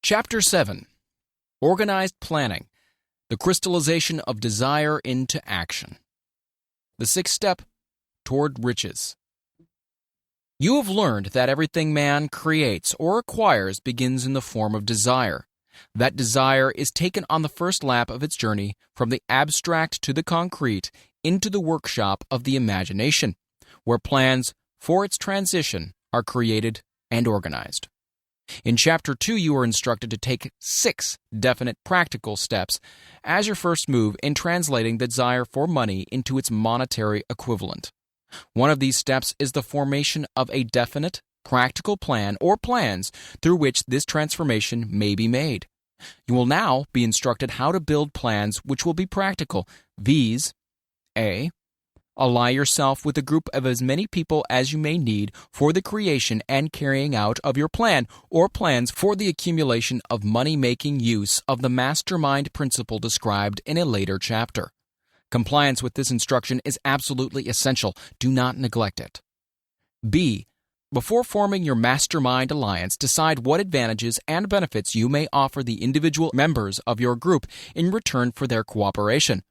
Chapter 7. Organized Planning, the Crystallization of Desire into Action. The sixth step toward riches. You have learned that everything man creates or acquires begins in the form of desire. That desire is taken on the first lap of its journey from the abstract to the concrete into the workshop of the imagination, where plans for its transition are created and organized. In Chapter 2, you are instructed to take 6 definite practical steps as your first move in translating the desire for money into its monetary equivalent. One of these steps is the formation of a definite, practical plan or plans through which this transformation may be made. You will now be instructed how to build plans which will be practical. These: A. Ally yourself with a group of as many people as you may need for the creation and carrying out of your plan or plans for the accumulation of money-making use of the mastermind principle described in a later chapter. Compliance with this instruction is absolutely essential. Do not neglect it. B. Before forming your mastermind alliance, decide what advantages and benefits you may offer the individual members of your group in return for their cooperation.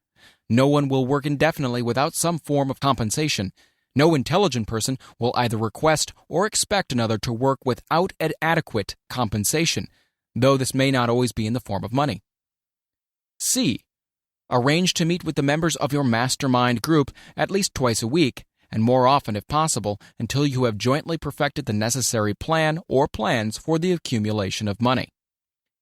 No one will work indefinitely without some form of compensation. No intelligent person will either request or expect another to work without adequate compensation, though this may not always be in the form of money. C. Arrange to meet with the members of your mastermind group at least twice a week, and more often if possible, until you have jointly perfected the necessary plan or plans for the accumulation of money.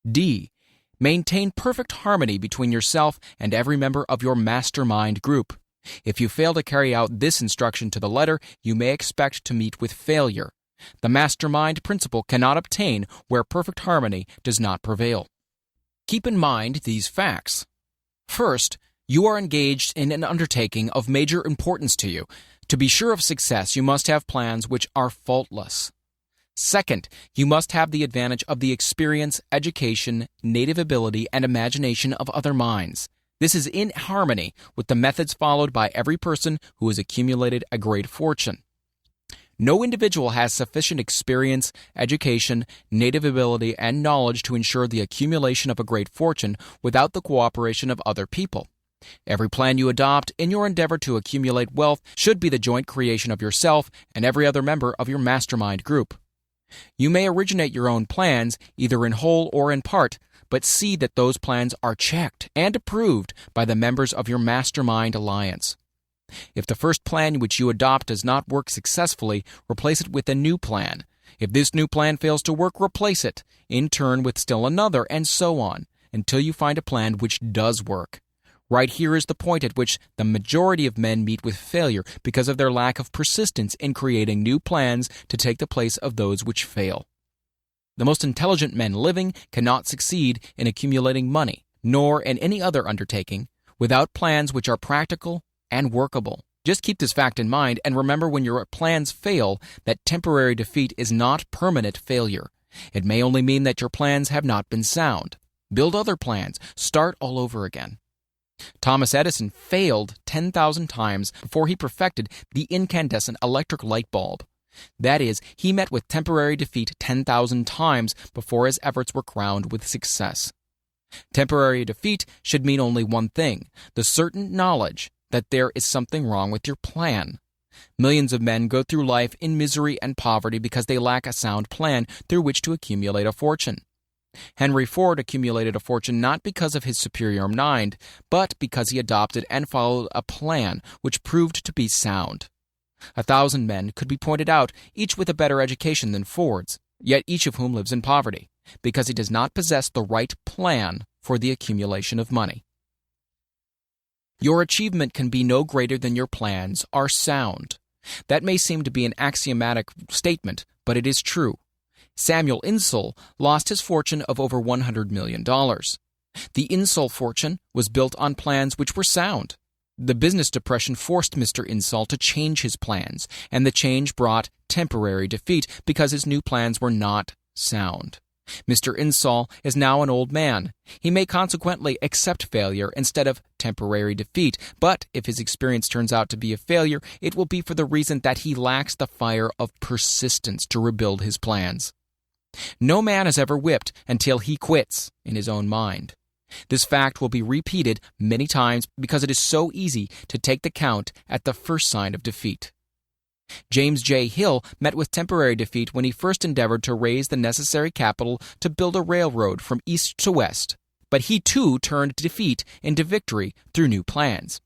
D. Maintain perfect harmony between yourself and every member of your mastermind group. If you fail to carry out this instruction to the letter, you may expect to meet with failure. The mastermind principle cannot obtain where perfect harmony does not prevail. Keep in mind these facts. First, you are engaged in an undertaking of major importance to you. To be sure of success, you must have plans which are faultless. Second, you must have the advantage of the experience, education, native ability, and imagination of other minds. This is in harmony with the methods followed by every person who has accumulated a great fortune. No individual has sufficient experience, education, native ability, and knowledge to ensure the accumulation of a great fortune without the cooperation of other people. Every plan you adopt in your endeavor to accumulate wealth should be the joint creation of yourself and every other member of your mastermind group. You may originate your own plans, either in whole or in part, but see that those plans are checked and approved by the members of your mastermind alliance. If the first plan which you adopt does not work successfully, replace it with a new plan. If this new plan fails to work, replace it, in turn with still another, and so on, until you find a plan which does work. Right here is the point at which the majority of men meet with failure because of their lack of persistence in creating new plans to take the place of those which fail. The most intelligent men living cannot succeed in accumulating money, nor in any other undertaking, without plans which are practical and workable. Just keep this fact in mind and remember when your plans fail that temporary defeat is not permanent failure. It may only mean that your plans have not been sound. Build other plans. Start all over again. Thomas Edison failed 10,000 times before he perfected the incandescent electric light bulb. That is, he met with temporary defeat 10,000 times before his efforts were crowned with success. Temporary defeat should mean only one thing: the certain knowledge that there is something wrong with your plan. Millions of men go through life in misery and poverty because they lack a sound plan through which to accumulate a fortune. Henry Ford accumulated a fortune not because of his superior mind, but because he adopted and followed a plan which proved to be sound. 1,000 men could be pointed out, each with a better education than Ford's, yet each of whom lives in poverty, because he does not possess the right plan for the accumulation of money. Your achievement can be no greater than your plans are sound. That may seem to be an axiomatic statement, but it is true. Samuel Insull lost his fortune of over $100 million. The Insull fortune was built on plans which were sound. The business depression forced Mr. Insull to change his plans, and the change brought temporary defeat because his new plans were not sound. Mr. Insull is now an old man. He may consequently accept failure instead of temporary defeat, but if his experience turns out to be a failure, it will be for the reason that he lacks the fire of persistence to rebuild his plans. No man is ever whipped until he quits in his own mind. This fact will be repeated many times because it is so easy to take the count at the first sign of defeat. James J. Hill met with temporary defeat when he first endeavored to raise the necessary capital to build a railroad from east to west, but he too turned defeat into victory through new plans.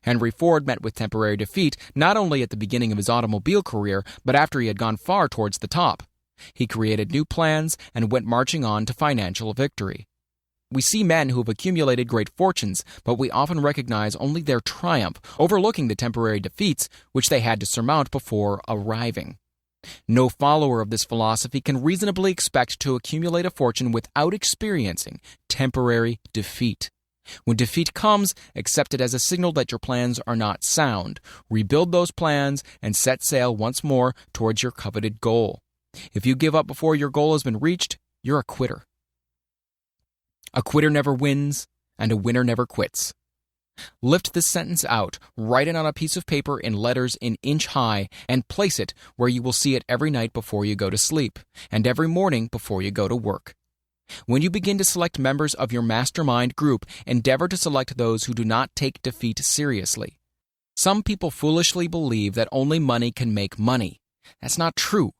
Henry Ford met with temporary defeat not only at the beginning of his automobile career, but after he had gone far towards the top. He created new plans and went marching on to financial victory. We see men who have accumulated great fortunes, but we often recognize only their triumph, overlooking the temporary defeats which they had to surmount before arriving. No follower of this philosophy can reasonably expect to accumulate a fortune without experiencing temporary defeat. When defeat comes, accept it as a signal that your plans are not sound. Rebuild those plans and set sail once more towards your coveted goal. If you give up before your goal has been reached, you're a quitter. A quitter never wins, and a winner never quits. Lift this sentence out, write it on a piece of paper in letters an inch high, and place it where you will see it every night before you go to sleep, and every morning before you go to work. When you begin to select members of your mastermind group, endeavor to select those who do not take defeat seriously. Some people foolishly believe that only money can make money. That's not true.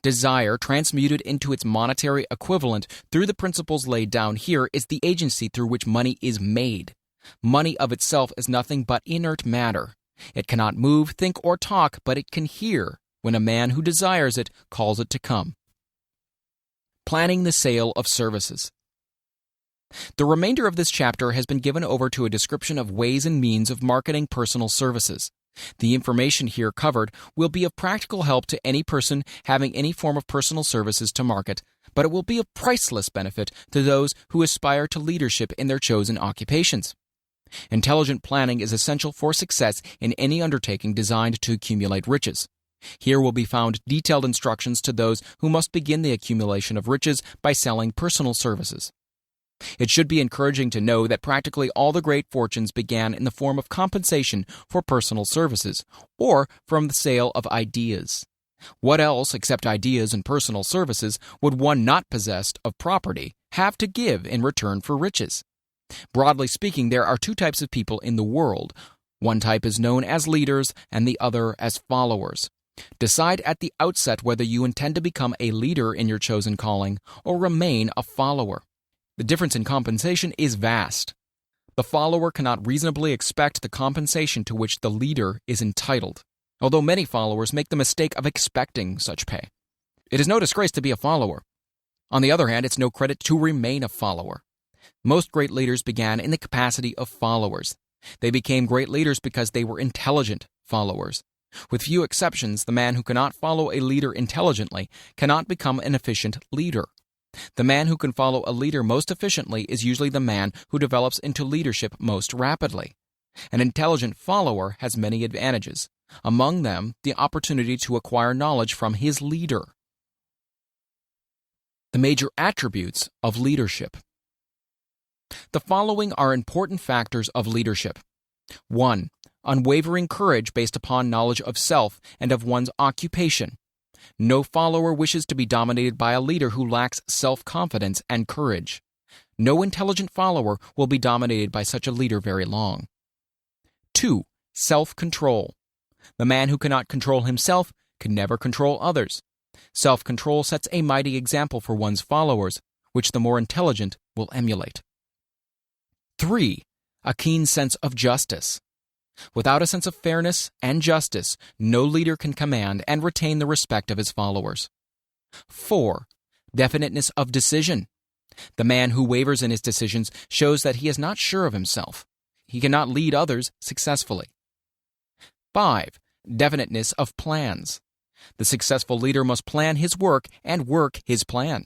Desire, transmuted into its monetary equivalent through the principles laid down here, is the agency through which money is made. Money of itself is nothing but inert matter. It cannot move, think, or talk, but it can hear when a man who desires it calls it to come. Planning the sale of services. The remainder of this chapter has been given over to a description of ways and means of marketing personal services. The information here covered will be of practical help to any person having any form of personal services to market, but it will be of priceless benefit to those who aspire to leadership in their chosen occupations. Intelligent planning is essential for success in any undertaking designed to accumulate riches. Here will be found detailed instructions to those who must begin the accumulation of riches by selling personal services. It should be encouraging to know that practically all the great fortunes began in the form of compensation for personal services, or from the sale of ideas. What else, except ideas and personal services, would one not possessed of property have to give in return for riches? Broadly speaking, there are two types of people in the world. One type is known as leaders and the other as followers. Decide at the outset whether you intend to become a leader in your chosen calling or remain a follower. The difference in compensation is vast. The follower cannot reasonably expect the compensation to which the leader is entitled, although many followers make the mistake of expecting such pay. It is no disgrace to be a follower. On the other hand, it's no credit to remain a follower. Most great leaders began in the capacity of followers. They became great leaders because they were intelligent followers. With few exceptions, the man who cannot follow a leader intelligently cannot become an efficient leader. The man who can follow a leader most efficiently is usually the man who develops into leadership most rapidly. An intelligent follower has many advantages, among them the opportunity to acquire knowledge from his leader. The major attributes of leadership. The following are important factors of leadership. 1. Unwavering courage based upon knowledge of self and of one's occupation. No follower wishes to be dominated by a leader who lacks self-confidence and courage. No intelligent follower will be dominated by such a leader very long. 2. Self-control. The man who cannot control himself can never control others. Self-control sets a mighty example for one's followers, which the more intelligent will emulate. 3. A keen sense of justice. Without a sense of fairness and justice, no leader can command and retain the respect of his followers. 4. Definiteness of decision. The man who wavers in his decisions shows that he is not sure of himself. He cannot lead others successfully. 5. Definiteness of plans. The successful leader must plan his work and work his plan.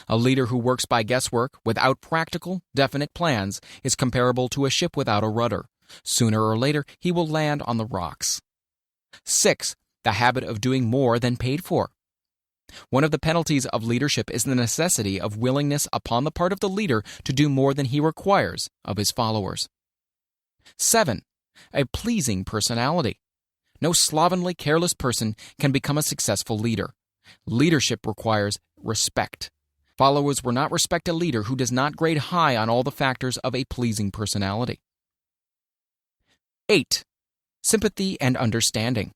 A leader who works by guesswork, without practical, definite plans, is comparable to a ship without a rudder. Sooner or later, he will land on the rocks. 6. The habit of doing more than paid for. One of the penalties of leadership is the necessity of willingness upon the part of the leader to do more than he requires of his followers. 7. A pleasing personality. No slovenly, careless person can become a successful leader. Leadership requires respect. Followers will not respect a leader who does not grade high on all the factors of a pleasing personality. 8. Sympathy and understanding.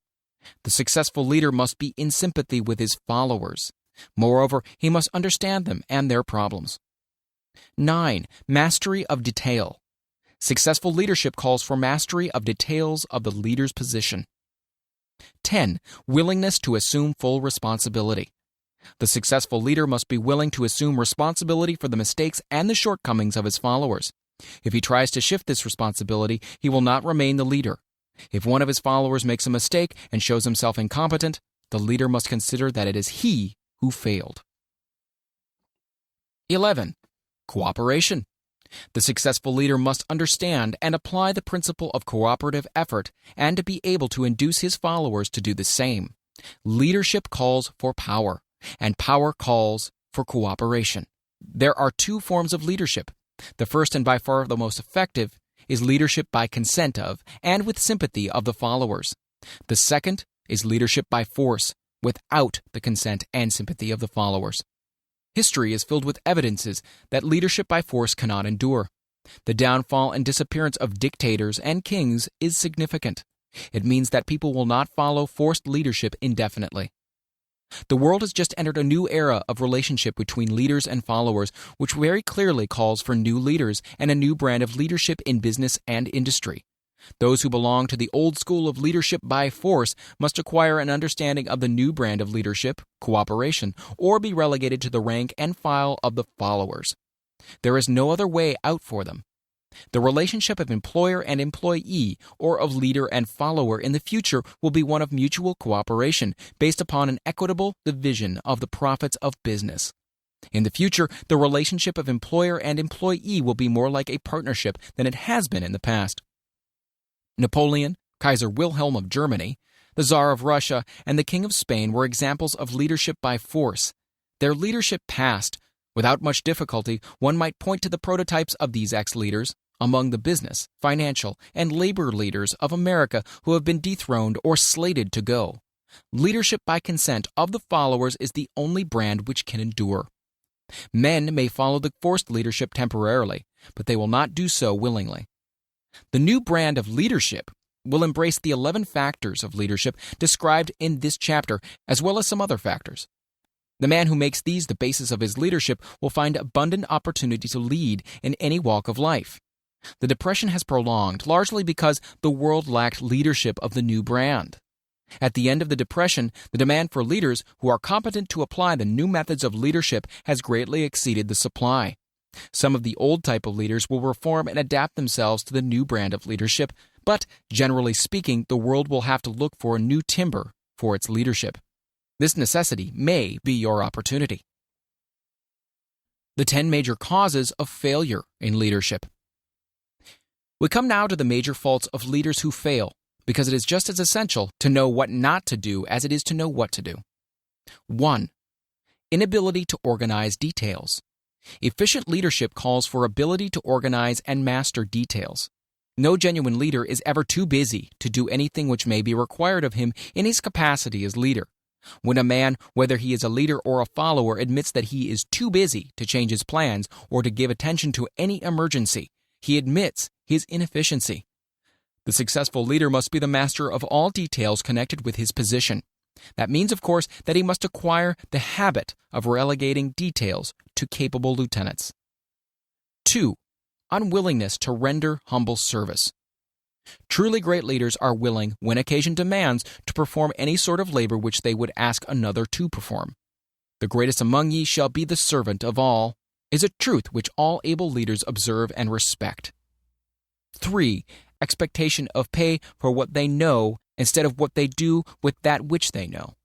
The successful leader must be in sympathy with his followers. Moreover, he must understand them and their problems. 9. Mastery of detail. Successful leadership calls for mastery of details of the leader's position. 10. Willingness to assume full responsibility. The successful leader must be willing to assume responsibility for the mistakes and the shortcomings of his followers. If he tries to shift this responsibility, he will not remain the leader. If one of his followers makes a mistake and shows himself incompetent, the leader must consider that it is he who failed. 11. Cooperation. The successful leader must understand and apply the principle of cooperative effort and to be able to induce his followers to do the same. Leadership calls for power, and power calls for cooperation. There are two forms of leadership. The first and by far the most effective is leadership by consent of and with sympathy of the followers. The second is leadership by force, without the consent and sympathy of the followers. History is filled with evidences that leadership by force cannot endure. The downfall and disappearance of dictators and kings is significant. It means that people will not follow forced leadership indefinitely. The world has just entered a new era of relationship between leaders and followers, which very clearly calls for new leaders and a new brand of leadership in business and industry. Those who belong to the old school of leadership by force must acquire an understanding of the new brand of leadership, cooperation, or be relegated to the rank and file of the followers. There is no other way out for them. The relationship of employer and employee, or of leader and follower in the future, will be one of mutual cooperation based upon an equitable division of the profits of business. In the future, the relationship of employer and employee will be more like a partnership than it has been in the past. Napoleon, Kaiser Wilhelm of Germany, the Tsar of Russia, and the King of Spain were examples of leadership by force. Their leadership passed. Without much difficulty, one might point to the prototypes of these ex-leaders among the business, financial, and labor leaders of America who have been dethroned or slated to go. Leadership by consent of the followers is the only brand which can endure. Men may follow the forced leadership temporarily, but they will not do so willingly. The new brand of leadership will embrace the 11 factors of leadership described in this chapter, as well as some other factors. The man who makes these the basis of his leadership will find abundant opportunity to lead in any walk of life. The Depression has prolonged, largely because the world lacked leadership of the new brand. At the end of the Depression, the demand for leaders who are competent to apply the new methods of leadership has greatly exceeded the supply. Some of the old type of leaders will reform and adapt themselves to the new brand of leadership, but, generally speaking, the world will have to look for a new timber for its leadership. This necessity may be your opportunity. The 10 major causes of failure in leadership. We come now to the major faults of leaders who fail, because it is just as essential to know what not to do as it is to know what to do. 1. Inability to organize details. Efficient leadership calls for ability to organize and master details. No genuine leader is ever too busy to do anything which may be required of him in his capacity as leader. When a man, whether he is a leader or a follower, admits that he is too busy to change his plans or to give attention to any emergency, he admits his inefficiency. The successful leader must be the master of all details connected with his position. That means, of course, that he must acquire the habit of relegating details to capable lieutenants. 2. Unwillingness to render humble service. Truly great leaders are willing, when occasion demands, to perform any sort of labor which they would ask another to perform. The greatest among ye shall be the servant of all, is a truth which all able leaders observe and respect. 3. Expectation of pay for what they know instead of what they do with that which they know.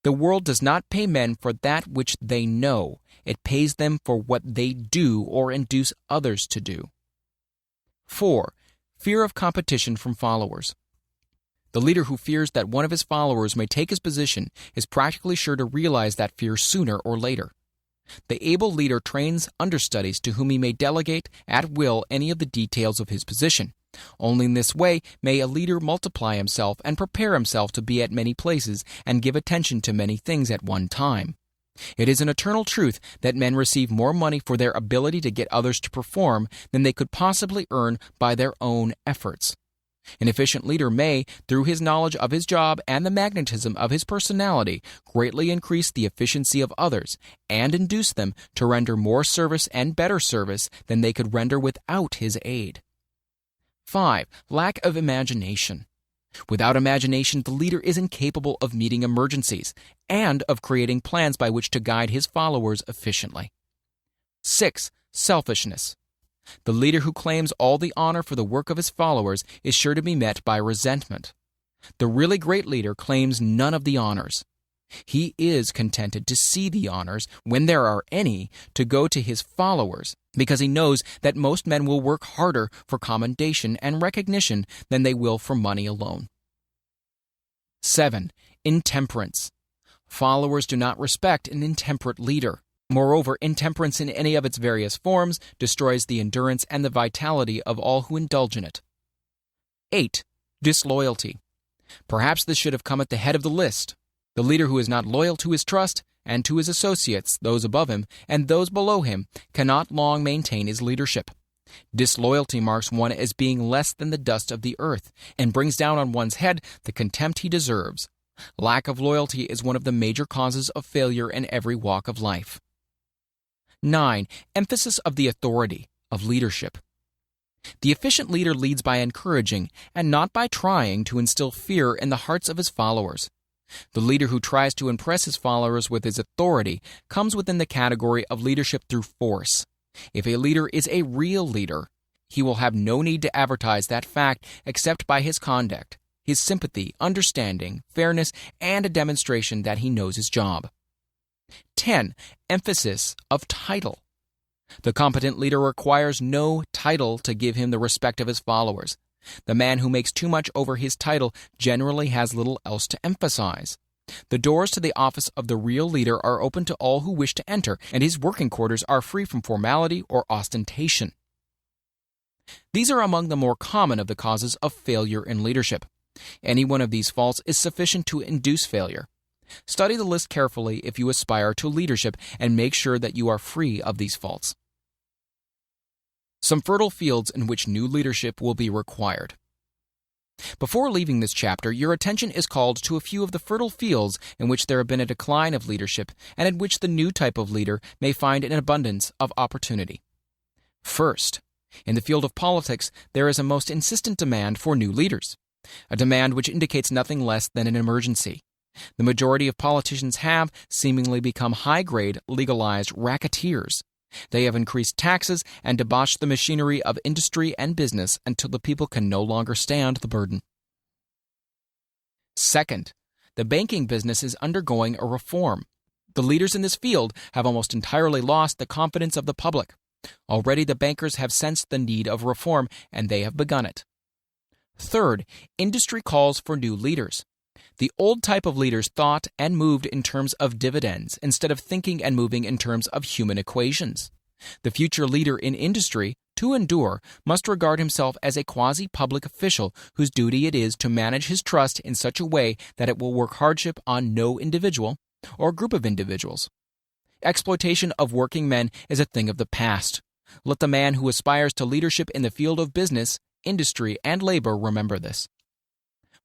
The world does not pay men for that which they know. It pays them for what they do or induce others to do. 4. Fear of competition from followers. The leader who fears that one of his followers may take his position is practically sure to realize that fear sooner or later. The able leader trains understudies to whom he may delegate at will any of the details of his position. Only in this way may a leader multiply himself and prepare himself to be at many places and give attention to many things at one time. It is an eternal truth that men receive more money for their ability to get others to perform than they could possibly earn by their own efforts. An efficient leader may, through his knowledge of his job and the magnetism of his personality, greatly increase the efficiency of others and induce them to render more service and better service than they could render without his aid. 5. Lack of imagination. Without imagination, the leader is incapable of meeting emergencies and of creating plans by which to guide his followers efficiently. 6. Selfishness. The leader who claims all the honor for the work of his followers is sure to be met by resentment. The really great leader claims none of the honors. He is contented to see the honors, when there are any, to go to his followers, because he knows that most men will work harder for commendation and recognition than they will for money alone. 7. Intemperance. Followers do not respect an intemperate leader. Moreover, intemperance in any of its various forms destroys the endurance and the vitality of all who indulge in it. 8. Disloyalty. Perhaps this should have come at the head of the list. The leader who is not loyal to his trust and to his associates, those above him, and those below him, cannot long maintain his leadership. Disloyalty marks one as being less than the dust of the earth, and brings down on one's head the contempt he deserves. Lack of loyalty is one of the major causes of failure in every walk of life. 9. Emphasis of the authority of leadership. The efficient leader leads by encouraging, and not by trying to instill fear in the hearts of his followers. The leader who tries to impress his followers with his authority comes within the category of leadership through force. If a leader is a real leader, he will have no need to advertise that fact except by his conduct, his sympathy, understanding, fairness, and a demonstration that he knows his job. 10. Emphasis of title. The competent leader requires no title to give him the respect of his followers. The man who makes too much over his title generally has little else to emphasize. The doors to the office of the real leader are open to all who wish to enter, and his working quarters are free from formality or ostentation. These are among the more common of the causes of failure in leadership. Any one of these faults is sufficient to induce failure. Study the list carefully if you aspire to leadership, and make sure that you are free of these faults. Some fertile fields in which new leadership will be required. Before leaving this chapter, your attention is called to a few of the fertile fields in which there have been a decline of leadership, and in which the new type of leader may find an abundance of opportunity. First, in the field of politics, there is a most insistent demand for new leaders, a demand which indicates nothing less than an emergency. The majority of politicians have seemingly become high-grade, legalized racketeers. They have increased taxes and debauched the machinery of industry and business until the people can no longer stand the burden. Second, the banking business is undergoing a reform. The leaders in this field have almost entirely lost the confidence of the public. Already the bankers have sensed the need of reform, and they have begun it. Third, industry calls for new leaders. The old type of leaders thought and moved in terms of dividends instead of thinking and moving in terms of human equations. The future leader in industry, to endure, must regard himself as a quasi-public official whose duty it is to manage his trust in such a way that it will work hardship on no individual or group of individuals. Exploitation of working men is a thing of the past. Let the man who aspires to leadership in the field of business, industry, and labor remember this.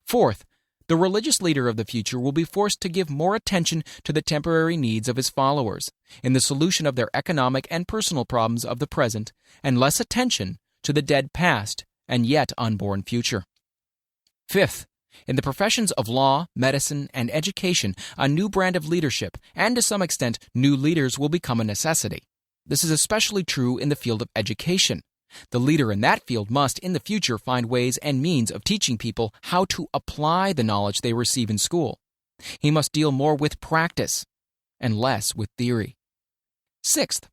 Fourth, the religious leader of the future will be forced to give more attention to the temporary needs of his followers in the solution of their economic and personal problems of the present, and less attention to the dead past and yet unborn future. Fifth, in the professions of law, medicine, and education, a new brand of leadership, and to some extent, new leaders will become a necessity. This is especially true in the field of education. The leader in that field must, in the future, find ways and means of teaching people how to apply the knowledge they receive in school. He must deal more with practice and less with theory. Sixth,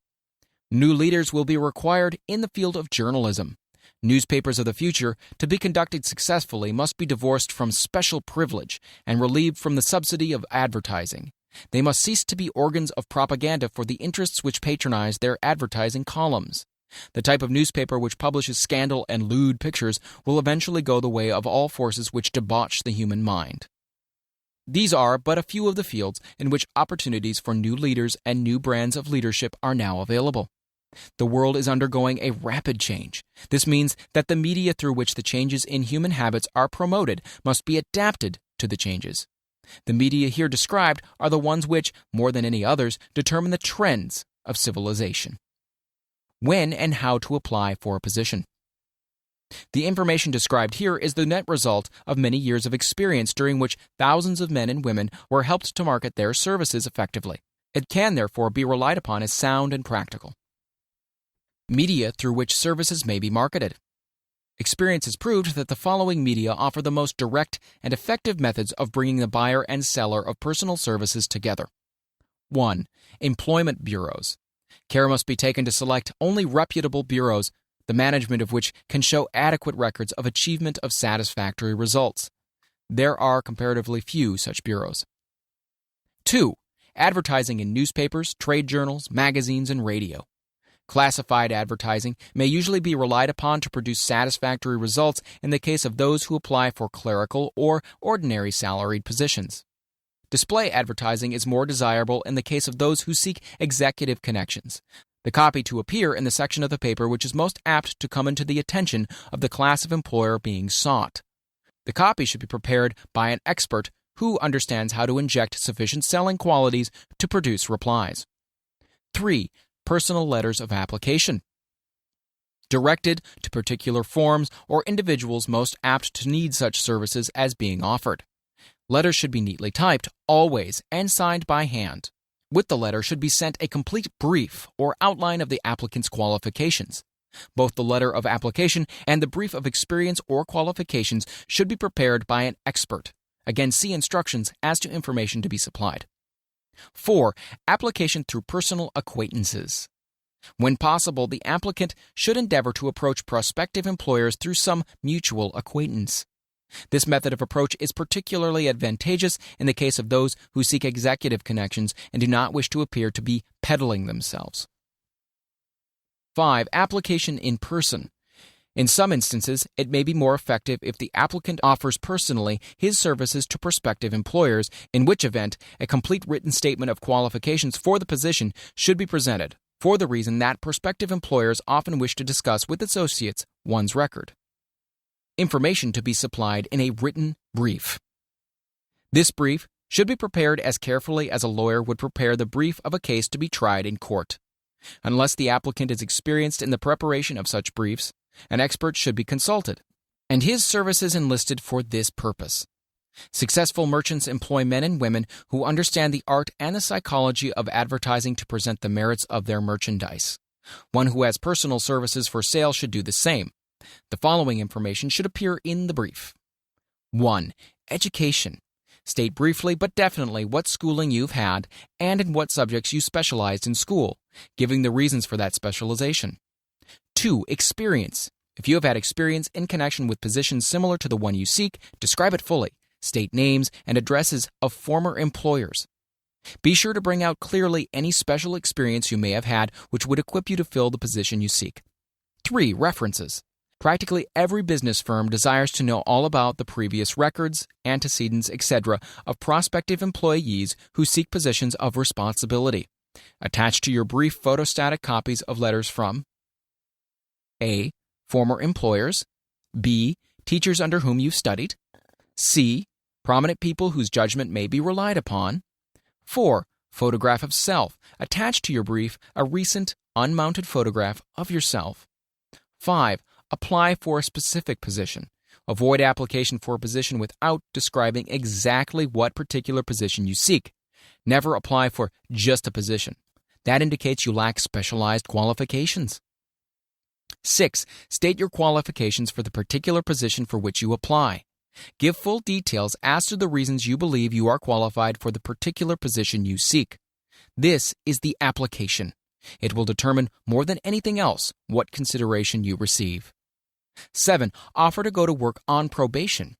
new leaders will be required in the field of journalism. Newspapers of the future, to be conducted successfully, must be divorced from special privilege and relieved from the subsidy of advertising. They must cease to be organs of propaganda for the interests which patronize their advertising columns. The type of newspaper which publishes scandal and lewd pictures will eventually go the way of all forces which debauch the human mind. These are but a few of the fields in which opportunities for new leaders and new brands of leadership are now available. The world is undergoing a rapid change. This means that the media through which the changes in human habits are promoted must be adapted to the changes. The media here described are the ones which, more than any others, determine the trends of civilization. When and how to apply for a position. The information described here is the net result of many years of experience during which thousands of men and women were helped to market their services effectively. It can therefore be relied upon as sound and practical. Media through which services may be marketed. Experience has proved that the following media offer the most direct and effective methods of bringing the buyer and seller of personal services together. 1. Employment bureaus. Care must be taken to select only reputable bureaus, the management of which can show adequate records of achievement of satisfactory results. There are comparatively few such bureaus. 2. Advertising in newspapers, trade journals, magazines, and radio. Classified advertising may usually be relied upon to produce satisfactory results in the case of those who apply for clerical or ordinary salaried positions. Display advertising is more desirable in the case of those who seek executive connections. The copy to appear in the section of the paper which is most apt to come into the attention of the class of employer being sought. The copy should be prepared by an expert who understands how to inject sufficient selling qualities to produce replies. 3. Personal letters of application. Directed to particular forms or individuals most apt to need such services as being offered. Letters should be neatly typed, always, and signed by hand. With the letter should be sent a complete brief or outline of the applicant's qualifications. Both the letter of application and the brief of experience or qualifications should be prepared by an expert. Again, see instructions as to information to be supplied. 4. Application through personal acquaintances. When possible, the applicant should endeavor to approach prospective employers through some mutual acquaintance. This method of approach is particularly advantageous in the case of those who seek executive connections and do not wish to appear to be peddling themselves. 5. Application in person. In some instances, it may be more effective if the applicant offers personally his services to prospective employers, in which event a complete written statement of qualifications for the position should be presented, for the reason that prospective employers often wish to discuss with associates one's record. Information to be supplied in a written brief. This brief should be prepared as carefully as a lawyer would prepare the brief of a case to be tried in court. Unless the applicant is experienced in the preparation of such briefs, an expert should be consulted, and his services enlisted for this purpose. Successful merchants employ men and women who understand the art and the psychology of advertising to present the merits of their merchandise. One who has personal services for sale should do the same. The following information should appear in the brief. 1. Education. State briefly but definitely what schooling you've had and in what subjects you specialized in school, giving the reasons for that specialization. 2. Experience. If you have had experience in connection with positions similar to the one you seek, describe it fully. State names and addresses of former employers. Be sure to bring out clearly any special experience you may have had which would equip you to fill the position you seek. 3. References. Practically every business firm desires to know all about the previous records, antecedents, etc. of prospective employees who seek positions of responsibility. Attach to your brief photostatic copies of letters from A. Former employers. B. Teachers under whom you've studied. C. Prominent people whose judgment may be relied upon. 4. Photograph of self. Attach to your brief a recent, unmounted photograph of yourself. 5. Apply for a specific position. Avoid application for a position without describing exactly what particular position you seek. Never apply for just a position. That indicates you lack specialized qualifications. 6. State your qualifications for the particular position for which you apply. Give full details as to the reasons you believe you are qualified for the particular position you seek. This is the application. It will determine more than anything else what consideration you receive. 7. Offer to go to work on probation.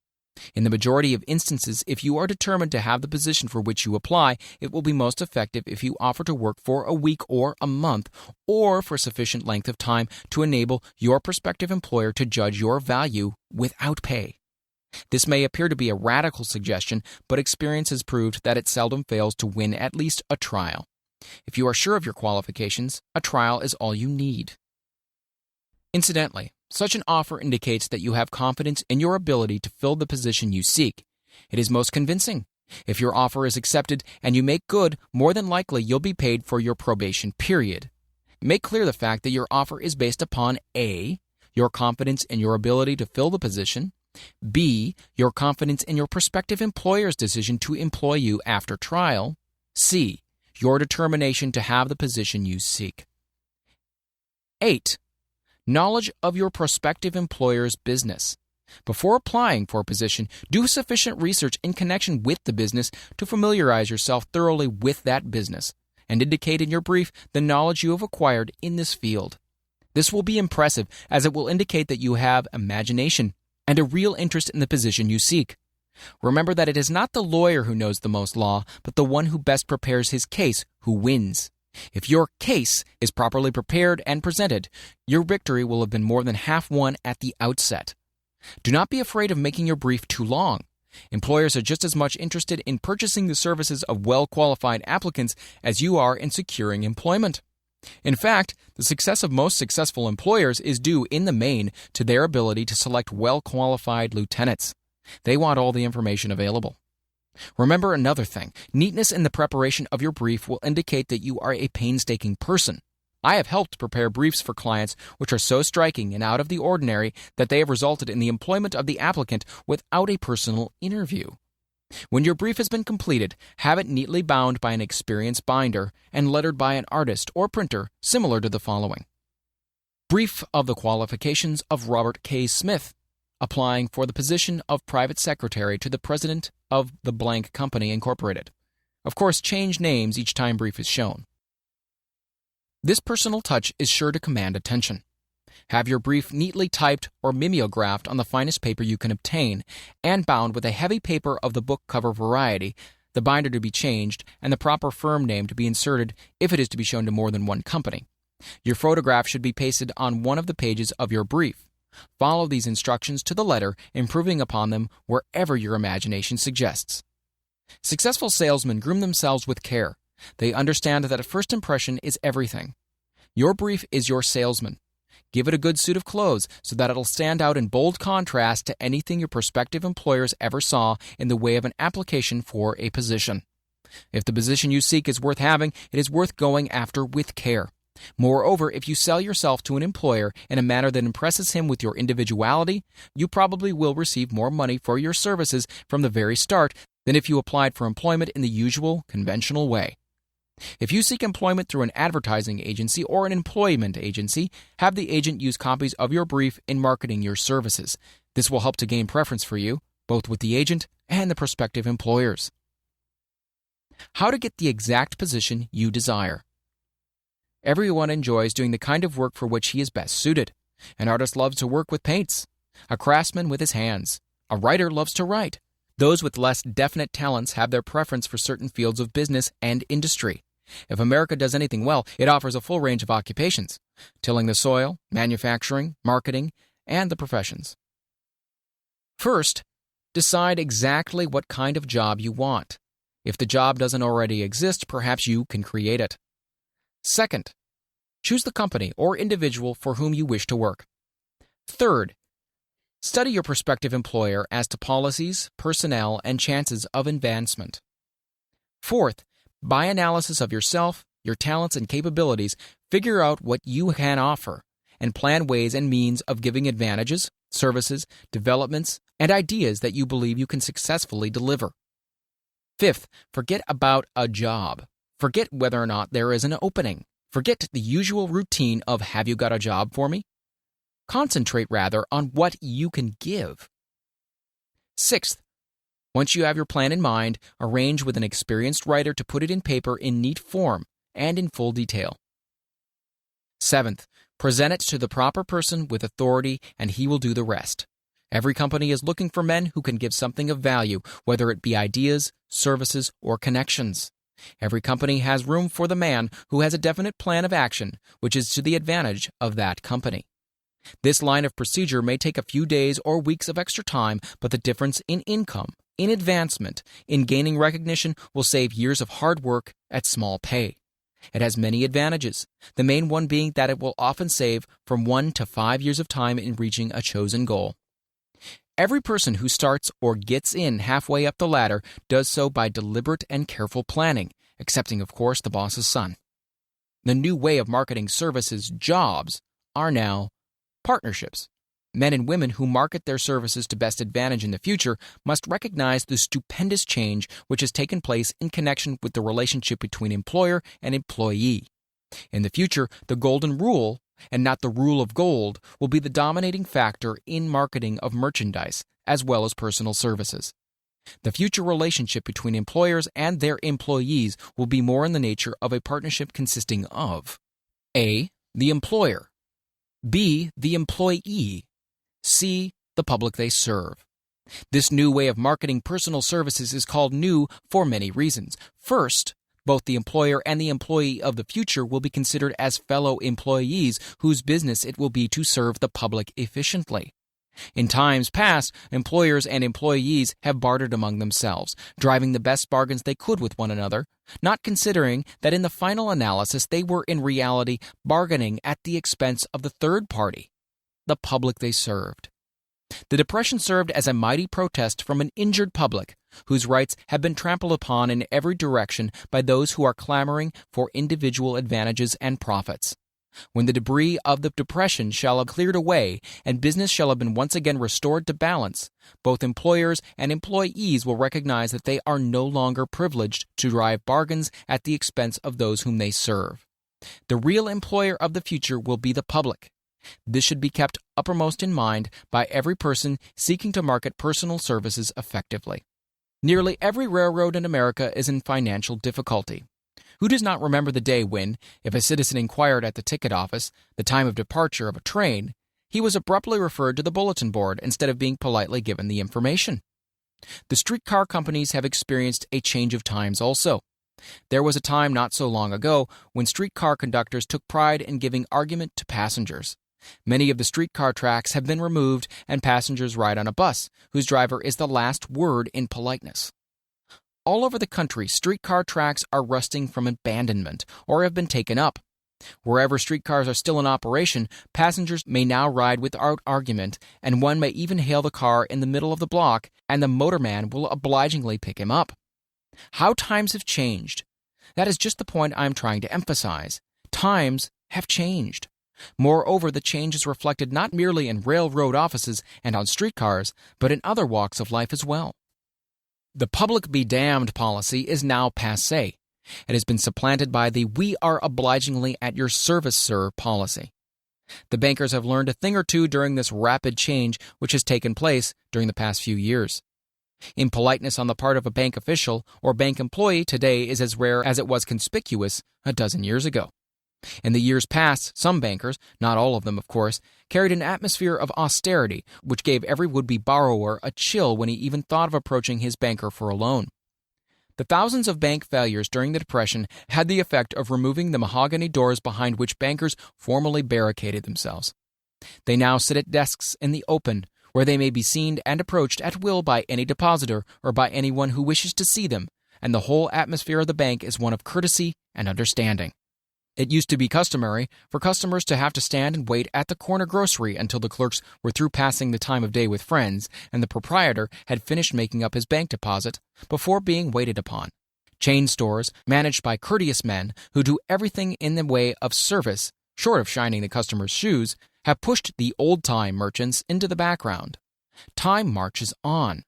In the majority of instances, if you are determined to have the position for which you apply, it will be most effective if you offer to work for a week or a month, or for sufficient length of time to enable your prospective employer to judge your value without pay. This may appear to be a radical suggestion, but experience has proved that it seldom fails to win at least a trial. If you are sure of your qualifications, a trial is all you need. Incidentally, such an offer indicates that you have confidence in your ability to fill the position you seek. It is most convincing. If your offer is accepted and you make good, more than likely you'll be paid for your probation period. Make clear the fact that your offer is based upon A, your confidence in your ability to fill the position, B, your confidence in your prospective employer's decision to employ you after trial, C, your determination to have the position you seek. 8. Knowledge of your prospective employer's business. Before applying for a position, do sufficient research in connection with the business to familiarize yourself thoroughly with that business, and indicate in your brief the knowledge you have acquired in this field. This will be impressive, as it will indicate that you have imagination and a real interest in the position you seek. Remember that it is not the lawyer who knows the most law, but the one who best prepares his case who wins. If your case is properly prepared and presented, your victory will have been more than half won at the outset. Do not be afraid of making your brief too long. Employers are just as much interested in purchasing the services of well-qualified applicants as you are in securing employment. In fact, the success of most successful employers is due, in the main, to their ability to select well-qualified lieutenants. They want all the information available. Remember another thing. Neatness in the preparation of your brief will indicate that you are a painstaking person. I have helped prepare briefs for clients which are so striking and out of the ordinary that they have resulted in the employment of the applicant without a personal interview. When your brief has been completed, have it neatly bound by an experienced binder and lettered by an artist or printer similar to the following. Brief of the qualifications of Robert K. Smith, applying for the position of private secretary to the president of the blank company incorporated. Of course, change names each time brief is shown. This personal touch is sure to command attention. Have your brief neatly typed or mimeographed on the finest paper you can obtain, and bound with a heavy paper of the book cover variety, the binder to be changed, and the proper firm name to be inserted if it is to be shown to more than one company. Your photograph should be pasted on one of the pages of your brief. Follow these instructions to the letter, improving upon them wherever your imagination suggests. Successful salesmen groom themselves with care. They understand that a first impression is everything. Your brief is your salesman. Give it a good suit of clothes so that it'll stand out in bold contrast to anything your prospective employers ever saw in the way of an application for a position. If the position you seek is worth having, it is worth going after with care. Moreover, if you sell yourself to an employer in a manner that impresses him with your individuality, you probably will receive more money for your services from the very start than if you applied for employment in the usual, conventional way. If you seek employment through an advertising agency or an employment agency, have the agent use copies of your brief in marketing your services. This will help to gain preference for you, both with the agent and the prospective employers. How to get the exact position you desire. Everyone enjoys doing the kind of work for which he is best suited. An artist loves to work with paints, a craftsman with his hands, a writer loves to write. Those with less definite talents have their preference for certain fields of business and industry. If America does anything well, it offers a full range of occupations: tilling the soil, manufacturing, marketing, and the professions. First, decide exactly what kind of job you want. If the job doesn't already exist, perhaps you can create it. Second, choose the company or individual for whom you wish to work. Third, study your prospective employer as to policies, personnel, and chances of advancement. Fourth, by analysis of yourself, your talents and capabilities, figure out what you can offer and plan ways and means of giving advantages, services, developments, and ideas that you believe you can successfully deliver. Fifth, forget about a job. Forget whether or not there is an opening. Forget the usual routine of "have you got a job for me?" Concentrate rather on what you can give. Sixth, once you have your plan in mind, arrange with an experienced writer to put it in paper in neat form and in full detail. Seventh, present it to the proper person with authority, and he will do the rest. Every company is looking for men who can give something of value, whether it be ideas, services, or connections. Every company has room for the man who has a definite plan of action, which is to the advantage of that company. This line of procedure may take a few days or weeks of extra time, but the difference in income, in advancement, in gaining recognition will save years of hard work at small pay. It has many advantages, the main one being that it will often save from 1 to 5 years of time in reaching a chosen goal. Every person who starts or gets in halfway up the ladder does so by deliberate and careful planning, excepting, of course, the boss's son. The new way of marketing services jobs are now partnerships. Men and women who market their services to best advantage in the future must recognize the stupendous change which has taken place in connection with the relationship between employer and employee. In the future, the golden rule, and not the rule of gold, will be the dominating factor in marketing of merchandise as well as personal services. The future relationship between employers and their employees will be more in the nature of a partnership consisting of A. The employer, B. The employee, C. The public they serve. This new way of marketing personal services is called new for many reasons. First, both the employer and the employee of the future will be considered as fellow employees whose business it will be to serve the public efficiently. In times past, employers and employees have bartered among themselves, driving the best bargains they could with one another, not considering that in the final analysis they were in reality bargaining at the expense of the third party, the public they served. The Depression served as a mighty protest from an injured public whose rights have been trampled upon in every direction by those who are clamoring for individual advantages and profits. When the debris of the Depression shall have cleared away and business shall have been once again restored to balance, both employers and employees will recognize that they are no longer privileged to drive bargains at the expense of those whom they serve. The real employer of the future will be the public. This should be kept uppermost in mind by every person seeking to market personal services effectively. Nearly every railroad in America is in financial difficulty. Who does not remember the day when, if a citizen inquired at the ticket office the time of departure of a train, he was abruptly referred to the bulletin board instead of being politely given the information? The streetcar companies have experienced a change of times also. There was a time not so long ago when streetcar conductors took pride in giving argument to passengers. Many of the streetcar tracks have been removed and passengers ride on a bus, whose driver is the last word in politeness. All over the country, streetcar tracks are rusting from abandonment or have been taken up. Wherever streetcars are still in operation, passengers may now ride without argument, and one may even hail the car in the middle of the block, and the motorman will obligingly pick him up. How times have changed. That is just the point I am trying to emphasize. Times have changed. Moreover, the change is reflected not merely in railroad offices and on streetcars, but in other walks of life as well. The public be damned policy is now passé. It has been supplanted by the we are obligingly at your service, sir policy. The bankers have learned a thing or two during this rapid change which has taken place during the past few years. Impoliteness on the part of a bank official or bank employee today is as rare as it was conspicuous a dozen years ago. In the years past, some bankers, not all of them of course, carried an atmosphere of austerity which gave every would-be borrower a chill when he even thought of approaching his banker for a loan. The thousands of bank failures during the Depression had the effect of removing the mahogany doors behind which bankers formerly barricaded themselves. They now sit at desks in the open, where they may be seen and approached at will by any depositor or by anyone who wishes to see them, and the whole atmosphere of the bank is one of courtesy and understanding. It used to be customary for customers to have to stand and wait at the corner grocery until the clerks were through passing the time of day with friends and the proprietor had finished making up his bank deposit before being waited upon. Chain stores, managed by courteous men who do everything in the way of service, short of shining the customer's shoes, have pushed the old-time merchants into the background. Time marches on.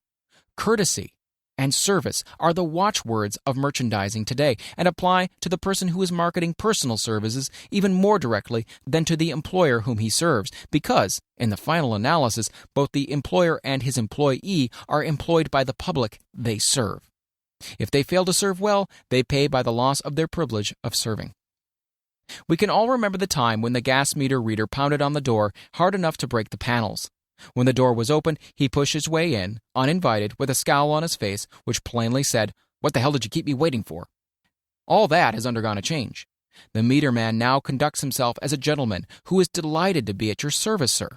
Courtesy and service are the watchwords of merchandising today and apply to the person who is marketing personal services even more directly than to the employer whom he serves, because, in the final analysis, both the employer and his employee are employed by the public they serve. If they fail to serve well, they pay by the loss of their privilege of serving. We can all remember the time when the gas meter reader pounded on the door hard enough to break the panels. When the door was opened, he pushed his way in, uninvited, with a scowl on his face, which plainly said, "What the hell did you keep me waiting for?" All that has undergone a change. The meter man now conducts himself as a gentleman who is delighted to be at your service, sir.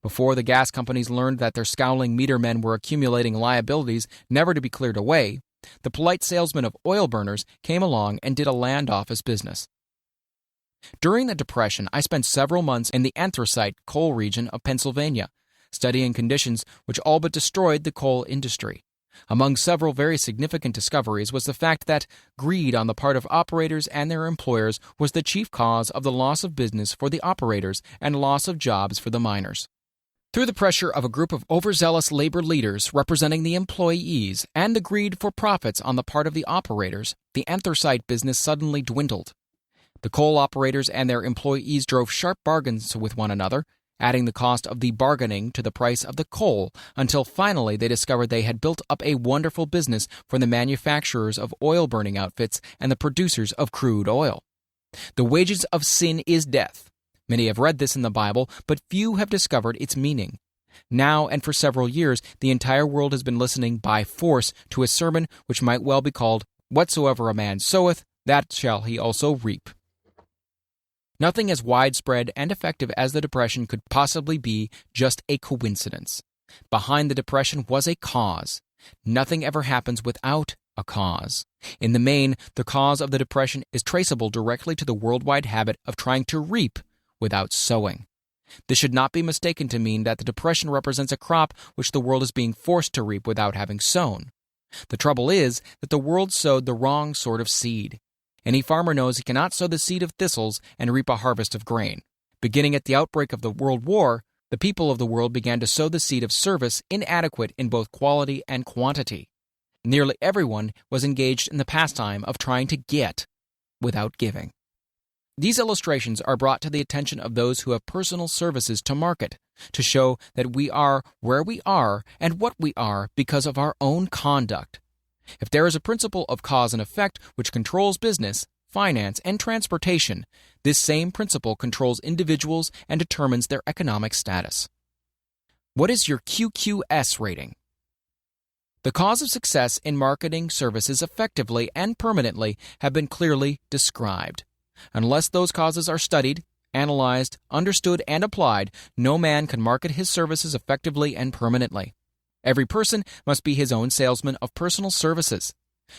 Before the gas companies learned that their scowling meter men were accumulating liabilities never to be cleared away, the polite salesman of oil burners came along and did a land office business. During the Depression, I spent several months in the anthracite coal region of Pennsylvania, studying conditions which all but destroyed the coal industry. Among several very significant discoveries was the fact that greed on the part of operators and their employers was the chief cause of the loss of business for the operators and loss of jobs for the miners. Through the pressure of a group of overzealous labor leaders representing the employees and the greed for profits on the part of the operators, the anthracite business suddenly dwindled. The coal operators and their employees drove sharp bargains with one another, adding the cost of the bargaining to the price of the coal, until finally they discovered they had built up a wonderful business for the manufacturers of oil-burning outfits and the producers of crude oil. The wages of sin is death. Many have read this in the Bible, but few have discovered its meaning. Now and for several years, the entire world has been listening by force to a sermon which might well be called, "Whatsoever a man soweth, that shall he also reap." Nothing as widespread and effective as the Depression could possibly be just a coincidence. Behind the Depression was a cause. Nothing ever happens without a cause. In the main, the cause of the Depression is traceable directly to the worldwide habit of trying to reap without sowing. This should not be mistaken to mean that the Depression represents a crop which the world is being forced to reap without having sown. The trouble is that the world sowed the wrong sort of seed. Any farmer knows he cannot sow the seed of thistles and reap a harvest of grain. Beginning at the outbreak of the World War, the people of the world began to sow the seed of service inadequate in both quality and quantity. Nearly everyone was engaged in the pastime of trying to get without giving. These illustrations are brought to the attention of those who have personal services to market, to show that we are where we are and what we are because of our own conduct. If there is a principle of cause and effect which controls business, finance, and transportation, this same principle controls individuals and determines their economic status. What is your QQS rating? The cause of success in marketing services effectively and permanently have been clearly described. Unless those causes are studied, analyzed, understood, and applied, no man can market his services effectively and permanently. Every person must be his own salesman of personal services.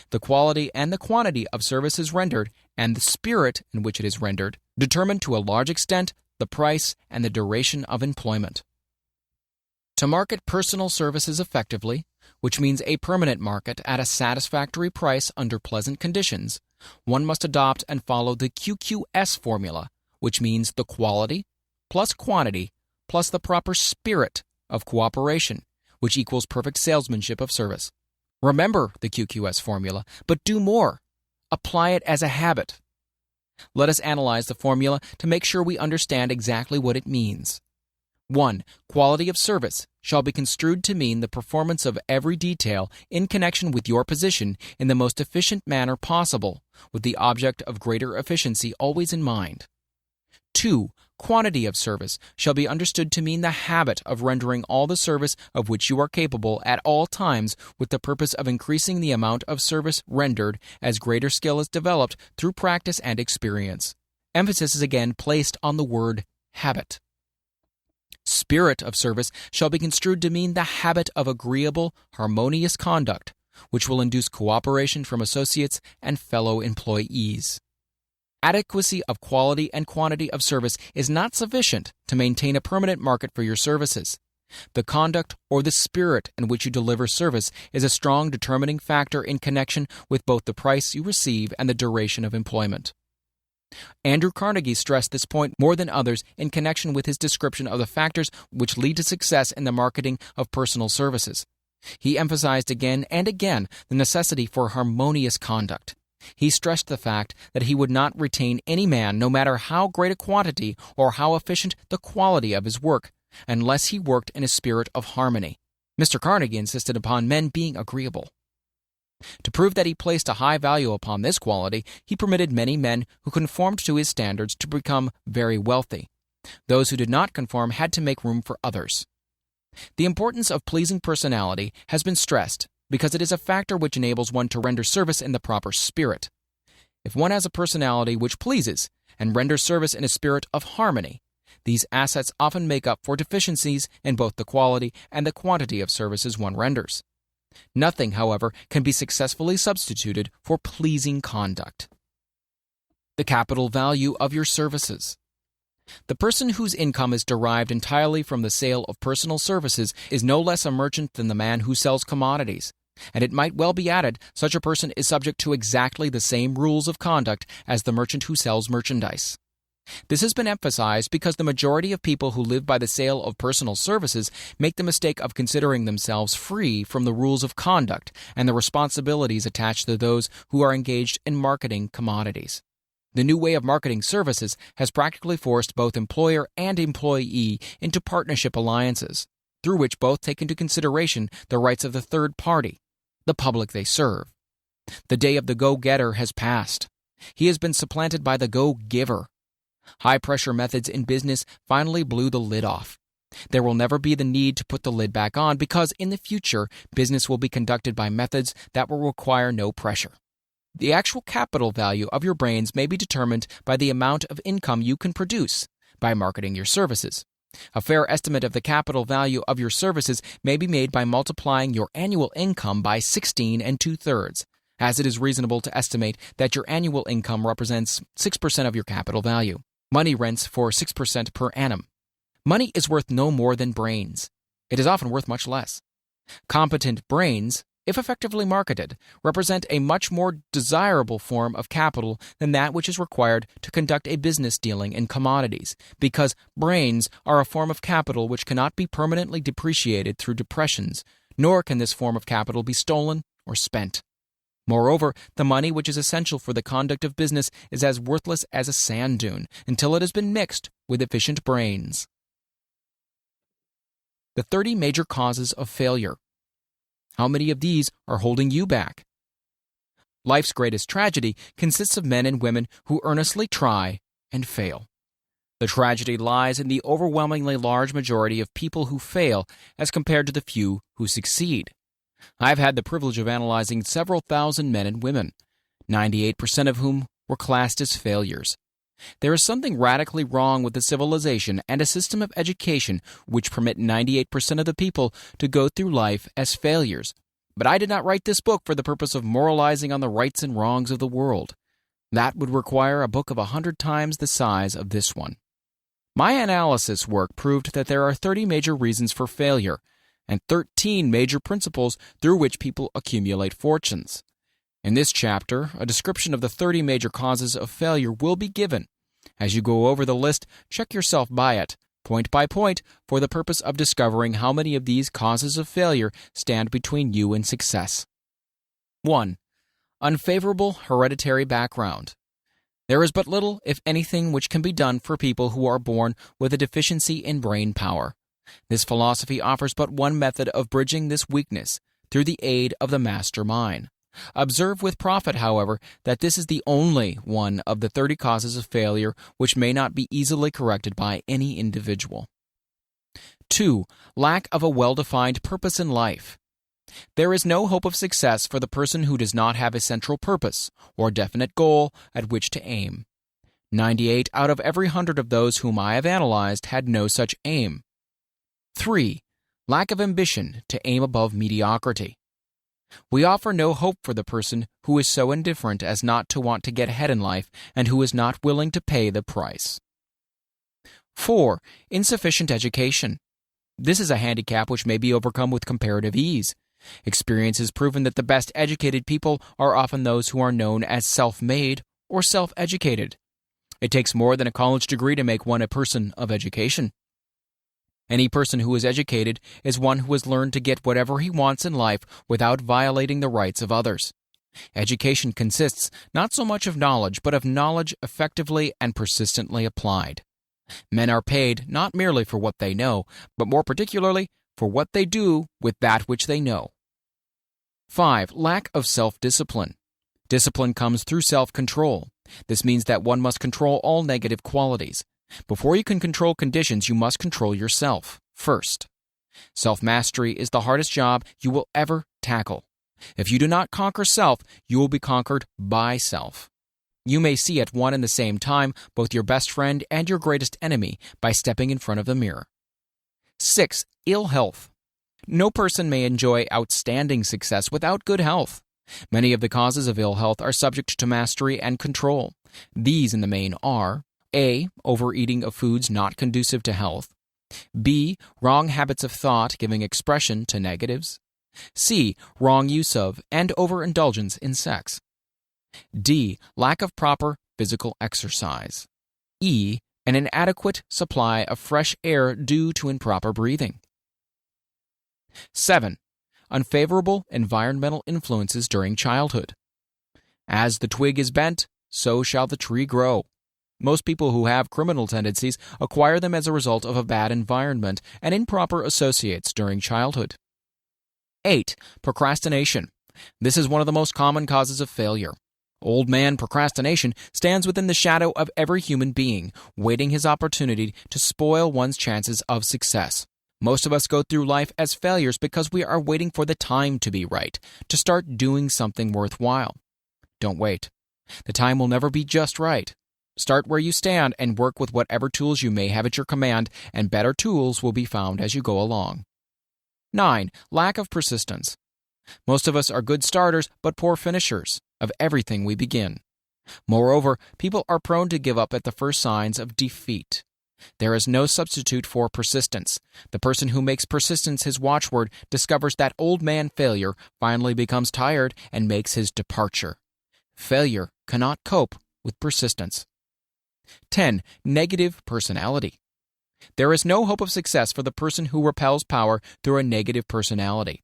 The quality and the quantity of services rendered, and the spirit in which it is rendered, determine to a large extent the price and the duration of employment. To market personal services effectively, which means a permanent market at a satisfactory price under pleasant conditions, one must adopt and follow the QQS formula, which means the quality plus quantity plus the proper spirit of cooperation, which equals perfect salesmanship of service. Remember the QQS formula, but do more. Apply it as a habit. Let us analyze the formula to make sure we understand exactly what it means. 1. Quality of service shall be construed to mean the performance of every detail in connection with your position in the most efficient manner possible, with the object of greater efficiency always in mind. 2. Quantity of service shall be understood to mean the habit of rendering all the service of which you are capable at all times with the purpose of increasing the amount of service rendered as greater skill is developed through practice and experience. Emphasis is again placed on the word habit. Spirit of service shall be construed to mean the habit of agreeable, harmonious conduct, which will induce cooperation from associates and fellow employees. Adequacy of quality and quantity of service is not sufficient to maintain a permanent market for your services. The conduct or the spirit in which you deliver service is a strong determining factor in connection with both the price you receive and the duration of employment. Andrew Carnegie stressed this point more than others in connection with his description of the factors which lead to success in the marketing of personal services. He emphasized again and again the necessity for harmonious conduct. He stressed the fact that he would not retain any man, no matter how great a quantity or how efficient the quality of his work, unless he worked in a spirit of harmony. Mr. Carnegie insisted upon men being agreeable. To prove that he placed a high value upon this quality, he permitted many men who conformed to his standards to become very wealthy. Those who did not conform had to make room for others. The importance of pleasing personality has been stressed because it is a factor which enables one to render service in the proper spirit. If one has a personality which pleases and renders service in a spirit of harmony, these assets often make up for deficiencies in both the quality and the quantity of services one renders. Nothing, however, can be successfully substituted for pleasing conduct. The capital value of your services. The person whose income is derived entirely from the sale of personal services is no less a merchant than the man who sells commodities. And it might well be added, such a person is subject to exactly the same rules of conduct as the merchant who sells merchandise. This has been emphasized because the majority of people who live by the sale of personal services make the mistake of considering themselves free from the rules of conduct and the responsibilities attached to those who are engaged in marketing commodities. The new way of marketing services has practically forced both employer and employee into partnership alliances, through which both take into consideration the rights of the third party, the public they serve. The day of the go-getter has passed. He has been supplanted by the go-giver. High-pressure methods in business finally blew the lid off. There will never be the need to put the lid back on because in the future, business will be conducted by methods that will require no pressure. The actual capital value of your brains may be determined by the amount of income you can produce by marketing your services. A fair estimate of the capital value of your services may be made by multiplying your annual income by 16 2/3, as it is reasonable to estimate that your annual income represents 6% of your capital value. Money rents for 6% per annum. Money is worth no more than brains. It is often worth much less. Competent brains, if effectively marketed, represent a much more desirable form of capital than that which is required to conduct a business dealing in commodities, because brains are a form of capital which cannot be permanently depreciated through depressions, nor can this form of capital be stolen or spent. Moreover, the money which is essential for the conduct of business is as worthless as a sand dune until it has been mixed with efficient brains. The 30 major causes of failure. How many of these are holding you back? Life's greatest tragedy consists of men and women who earnestly try and fail. The tragedy lies in the overwhelmingly large majority of people who fail as compared to the few who succeed. I've had the privilege of analyzing several thousand men and women, 98% of whom were classed as failures. There is something radically wrong with a civilization and a system of education which permit 98% of the people to go through life as failures. But I did not write this book for the purpose of moralizing on the rights and wrongs of the world. That would require a book of 100 times the size of this one. My analysis work proved that there are 30 major reasons for failure, and 13 major principles through which people accumulate fortunes. In this chapter, a description of the 30 major causes of failure will be given. As you go over the list, check yourself by it, point by point, for the purpose of discovering how many of these causes of failure stand between you and success. 1. Unfavorable hereditary background. There is but little, if anything, which can be done for people who are born with a deficiency in brain power. This philosophy offers but one method of bridging this weakness, through the aid of the master mind. Observe with profit, however, that this is the only one of the 30 causes of failure which may not be easily corrected by any individual. 2. Lack of a well-defined purpose in life. There is no hope of success for the person who does not have a central purpose or definite goal at which to aim. 98 out of every 100 of those whom I have analyzed had no such aim. 3. Lack of ambition to aim above mediocrity. We offer no hope for the person who is so indifferent as not to want to get ahead in life and who is not willing to pay the price. 4. Insufficient education. This is a handicap which may be overcome with comparative ease. Experience has proven that the best educated people are often those who are known as self-made or self-educated. It takes more than a college degree to make one a person of education. Any person who is educated is one who has learned to get whatever he wants in life without violating the rights of others. Education consists not so much of knowledge, but of knowledge effectively and persistently applied. Men are paid not merely for what they know, but more particularly for what they do with that which they know. 5. Lack of self-discipline. Discipline comes through self-control. This means that one must control all negative qualities. Before you can control conditions, you must control yourself first. Self-mastery is the hardest job you will ever tackle. If you do not conquer self, you will be conquered by self. You may see at one and the same time both your best friend and your greatest enemy by stepping in front of the mirror. 6. Ill health. No person may enjoy outstanding success without good health. Many of the causes of ill health are subject to mastery and control. These in the main are A. Overeating of foods not conducive to health. B. Wrong habits of thought giving expression to negatives. C. Wrong use of and overindulgence in sex. D. Lack of proper physical exercise. E. An inadequate supply of fresh air due to improper breathing. 7. Unfavorable environmental influences during childhood. As the twig is bent, so shall the tree grow. Most people who have criminal tendencies acquire them as a result of a bad environment and improper associates during childhood. 8. Procrastination. This is one of the most common causes of failure. Old man procrastination stands within the shadow of every human being, waiting his opportunity to spoil one's chances of success. Most of us go through life as failures because we are waiting for the time to be right, to start doing something worthwhile. Don't wait. The time will never be just right. Start where you stand and work with whatever tools you may have at your command, and better tools will be found as you go along. 9. Lack of persistence. Most of us are good starters but poor finishers of everything we begin. Moreover, people are prone to give up at the first signs of defeat. There is no substitute for persistence. The person who makes persistence his watchword discovers that old man failure finally becomes tired and makes his departure. Failure cannot cope with persistence. 10. Negative personality. There is no hope of success for the person who repels power through a negative personality.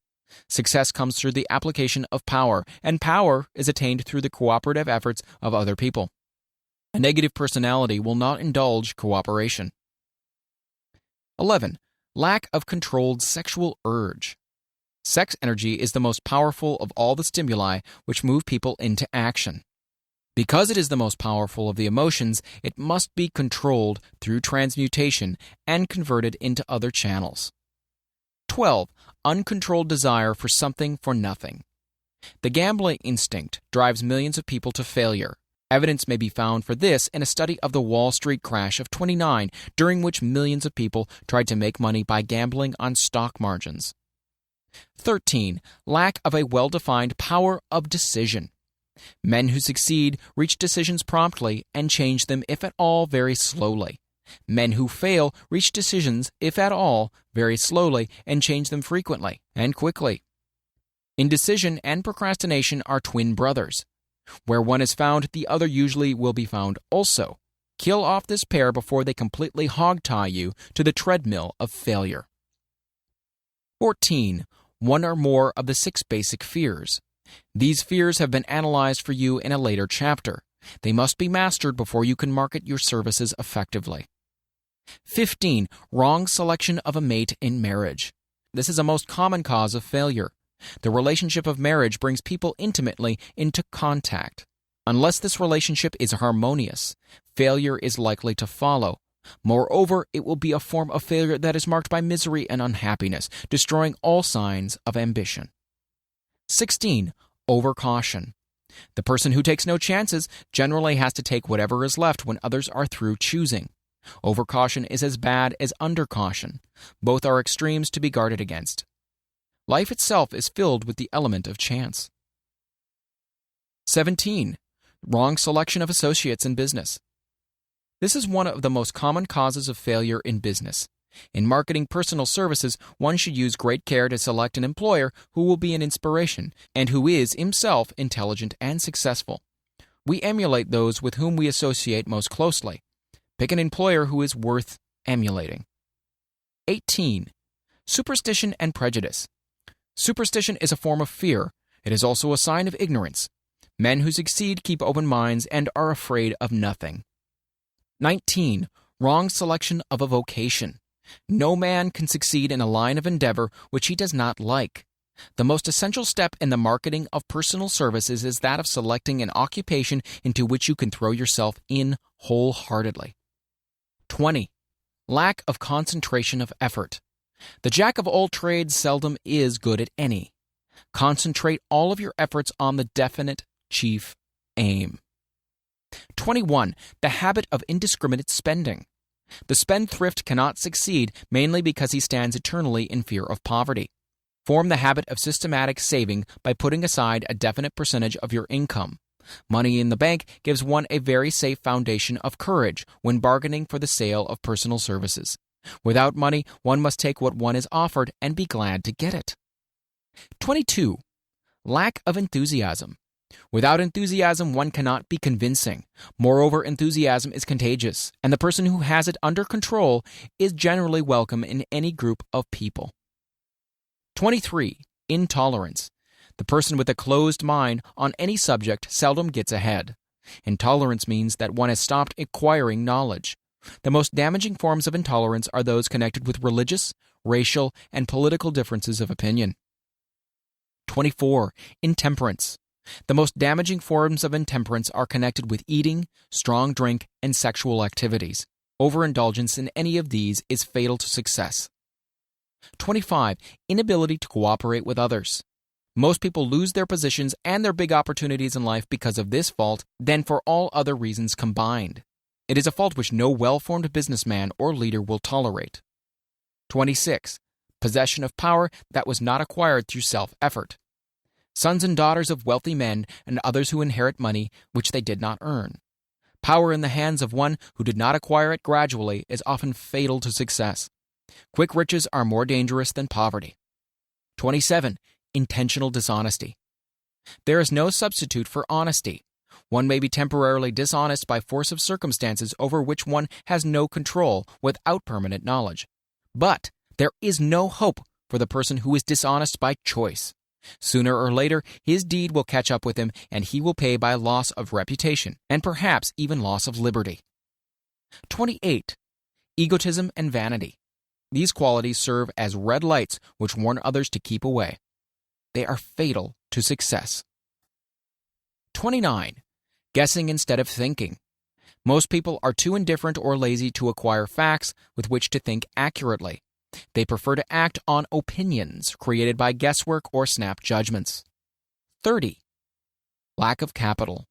Success comes through the application of power, and power is attained through the cooperative efforts of other people. A negative personality will not indulge cooperation. 11. Lack of controlled sexual urge. Sex energy is the most powerful of all the stimuli which move people into action. Because it is the most powerful of the emotions, it must be controlled through transmutation and converted into other channels. 12. Uncontrolled desire for something for nothing. The gambling instinct drives millions of people to failure. Evidence may be found for this in a study of the Wall Street crash of '29, during which millions of people tried to make money by gambling on stock margins. 13. Lack of a well-defined power of decision. Men who succeed reach decisions promptly and change them, if at all, very slowly. Men who fail reach decisions, if at all, very slowly and change them frequently and quickly. Indecision and procrastination are twin brothers. Where one is found, the other usually will be found also. Kill off this pair before they completely hog-tie you to the treadmill of failure. 14. One or more of the 6 basic fears. These fears have been analyzed for you in a later chapter. They must be mastered before you can market your services effectively. 15. Wrong selection of a mate in marriage. This is a most common cause of failure. The relationship of marriage brings people intimately into contact. Unless this relationship is harmonious, failure is likely to follow. Moreover, it will be a form of failure that is marked by misery and unhappiness, destroying all signs of ambition. 16. Overcaution. The person who takes no chances generally has to take whatever is left when others are through choosing. Overcaution is as bad as undercaution. Both are extremes to be guarded against. Life itself is filled with the element of chance. 17. Wrong selection of associates in business. This is one of the most common causes of failure in business. In marketing personal services, one should use great care to select an employer who will be an inspiration and who is himself intelligent and successful. We emulate those with whom we associate most closely. Pick an employer who is worth emulating. 18. Superstition and prejudice. Superstition is a form of fear. It is also a sign of ignorance. Men who succeed keep open minds and are afraid of nothing. 19. Wrong selection of a vocation. No man can succeed in a line of endeavor which he does not like. The most essential step in the marketing of personal services is that of selecting an occupation into which you can throw yourself in wholeheartedly. 20. Lack of concentration of effort. The jack of all trades seldom is good at any. Concentrate all of your efforts on the definite chief aim. 21. The habit of indiscriminate spending. The spendthrift cannot succeed mainly because he stands eternally in fear of poverty. Form the habit of systematic saving by putting aside a definite percentage of your income. Money in the bank gives one a very safe foundation of courage when bargaining for the sale of personal services. Without money, one must take what one is offered and be glad to get it. 22. Lack of enthusiasm. Without enthusiasm, one cannot be convincing. Moreover, enthusiasm is contagious, and the person who has it under control is generally welcome in any group of people. 23. Intolerance. The person with a closed mind on any subject seldom gets ahead. Intolerance means that one has stopped acquiring knowledge. The most damaging forms of intolerance are those connected with religious, racial, and political differences of opinion. 24. Intemperance. The most damaging forms of intemperance are connected with eating, strong drink, and sexual activities. Overindulgence in any of these is fatal to success. 25. Inability to cooperate with others. Most people lose their positions and their big opportunities in life because of this fault than for all other reasons combined. It is a fault which no well-formed businessman or leader will tolerate. 26. Possession of power that was not acquired through self-effort. Sons and daughters of wealthy men and others who inherit money which they did not earn. Power in the hands of one who did not acquire it gradually is often fatal to success. Quick riches are more dangerous than poverty. 27. Intentional dishonesty. There is no substitute for honesty. One may be temporarily dishonest by force of circumstances over which one has no control without permanent knowledge. But there is no hope for the person who is dishonest by choice. Sooner or later, his deed will catch up with him, and he will pay by loss of reputation, and perhaps even loss of liberty. 28. Egotism and vanity. These qualities serve as red lights which warn others to keep away. They are fatal to success. 29. Guessing instead of thinking. Most people are too indifferent or lazy to acquire facts with which to think accurately. They prefer to act on opinions created by guesswork or snap judgments. 30. Lack of capital.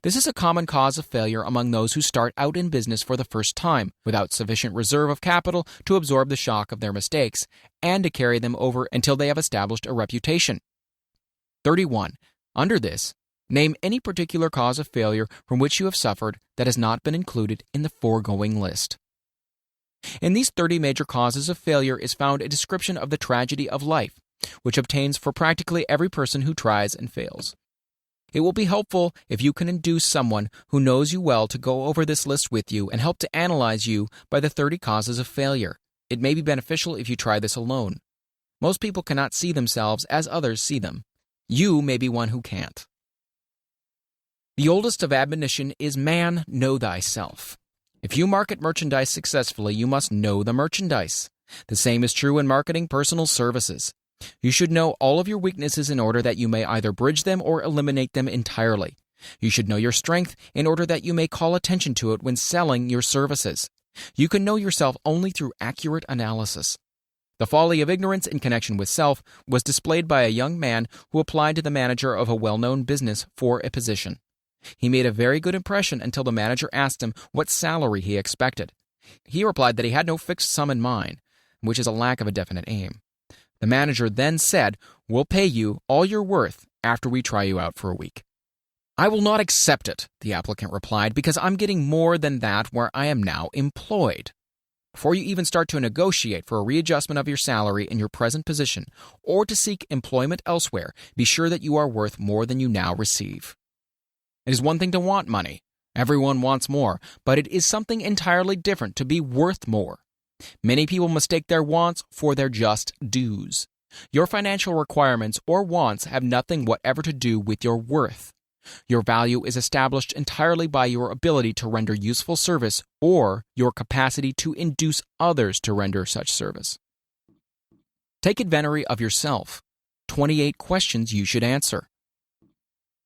This is a common cause of failure among those who start out in business for the first time, without sufficient reserve of capital to absorb the shock of their mistakes and to carry them over until they have established a reputation. 31. Under this, name any particular cause of failure from which you have suffered that has not been included in the foregoing list. In these 30 major causes of failure is found a description of the tragedy of life, which obtains for practically every person who tries and fails. It will be helpful if you can induce someone who knows you well to go over this list with you and help to analyze you by the 30 causes of failure. It may be beneficial if you try this alone. Most people cannot see themselves as others see them. You may be one who can't. The oldest of admonition is man, know thyself. If you market merchandise successfully, you must know the merchandise. The same is true in marketing personal services. You should know all of your weaknesses in order that you may either bridge them or eliminate them entirely. You should know your strength in order that you may call attention to it when selling your services. You can know yourself only through accurate analysis. The folly of ignorance in connection with self was displayed by a young man who applied to the manager of a well-known business for a position. He made a very good impression until the manager asked him what salary he expected. He replied that he had no fixed sum in mind, which is a lack of a definite aim. The manager then said, "We'll pay you all you're worth after we try you out for a week." "I will not accept it," the applicant replied, "because I'm getting more than that where I am now employed." Before you even start to negotiate for a readjustment of your salary in your present position or to seek employment elsewhere, be sure that you are worth more than you now receive. It is one thing to want money. Everyone wants more, but it is something entirely different to be worth more. Many people mistake their wants for their just dues. Your financial requirements or wants have nothing whatever to do with your worth. Your value is established entirely by your ability to render useful service or your capacity to induce others to render such service. Take inventory of yourself. 28 questions you should answer.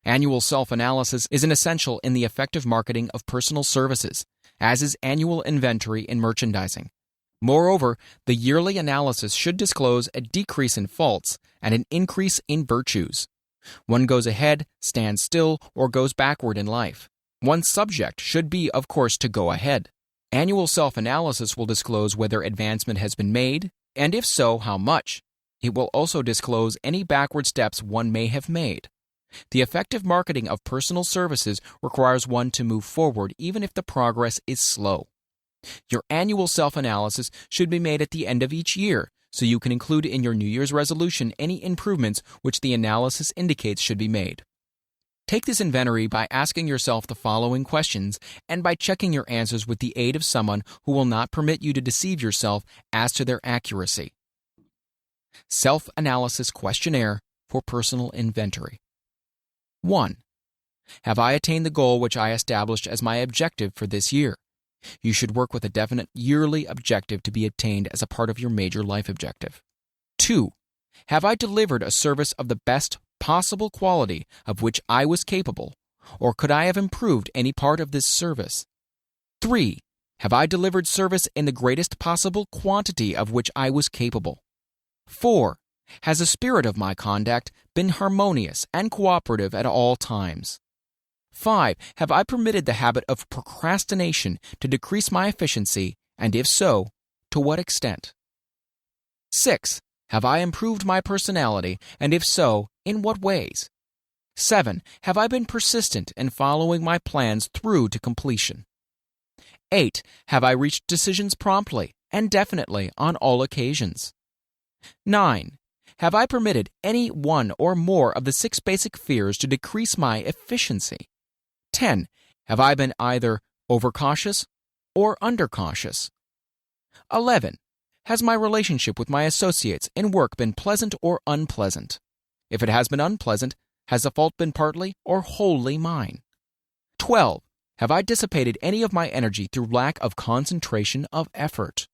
Annual self-analysis is an essential in the effective marketing of personal services, as is annual inventory in merchandising. Moreover, the yearly analysis should disclose a decrease in faults and an increase in virtues. One goes ahead, stands still, or goes backward in life. One's subject should be, of course, to go ahead. Annual self-analysis will disclose whether advancement has been made, and if so, how much. It will also disclose any backward steps one may have made. The effective marketing of personal services requires one to move forward even if the progress is slow. Your annual self-analysis should be made at the end of each year, so you can include in your New Year's resolution any improvements which the analysis indicates should be made. Take this inventory by asking yourself the following questions and by checking your answers with the aid of someone who will not permit you to deceive yourself as to their accuracy. Self-analysis questionnaire for personal inventory. 1. Have I attained the goal which I established as my objective for this year? You should work with a definite yearly objective to be attained as a part of your major life objective. 2. Have I delivered a service of the best possible quality of which I was capable, or could I have improved any part of this service? 3. Have I delivered service in the greatest possible quantity of which I was capable? 4. Has the spirit of my conduct been harmonious and cooperative at all times? 5. Have I permitted the habit of procrastination to decrease my efficiency, and if so, to what extent? 6. Have I improved my personality, and if so, in what ways? 7. Have I been persistent in following my plans through to completion? 8. Have I reached decisions promptly and definitely on all occasions? 9. Have I permitted any one or more of the 6 basic fears to decrease my efficiency? 10. Have I been either overcautious or undercautious? 11. Has my relationship with my associates in work been pleasant or unpleasant? If it has been unpleasant, has the fault been partly or wholly mine? 12. Have I dissipated any of my energy through lack of concentration of effort?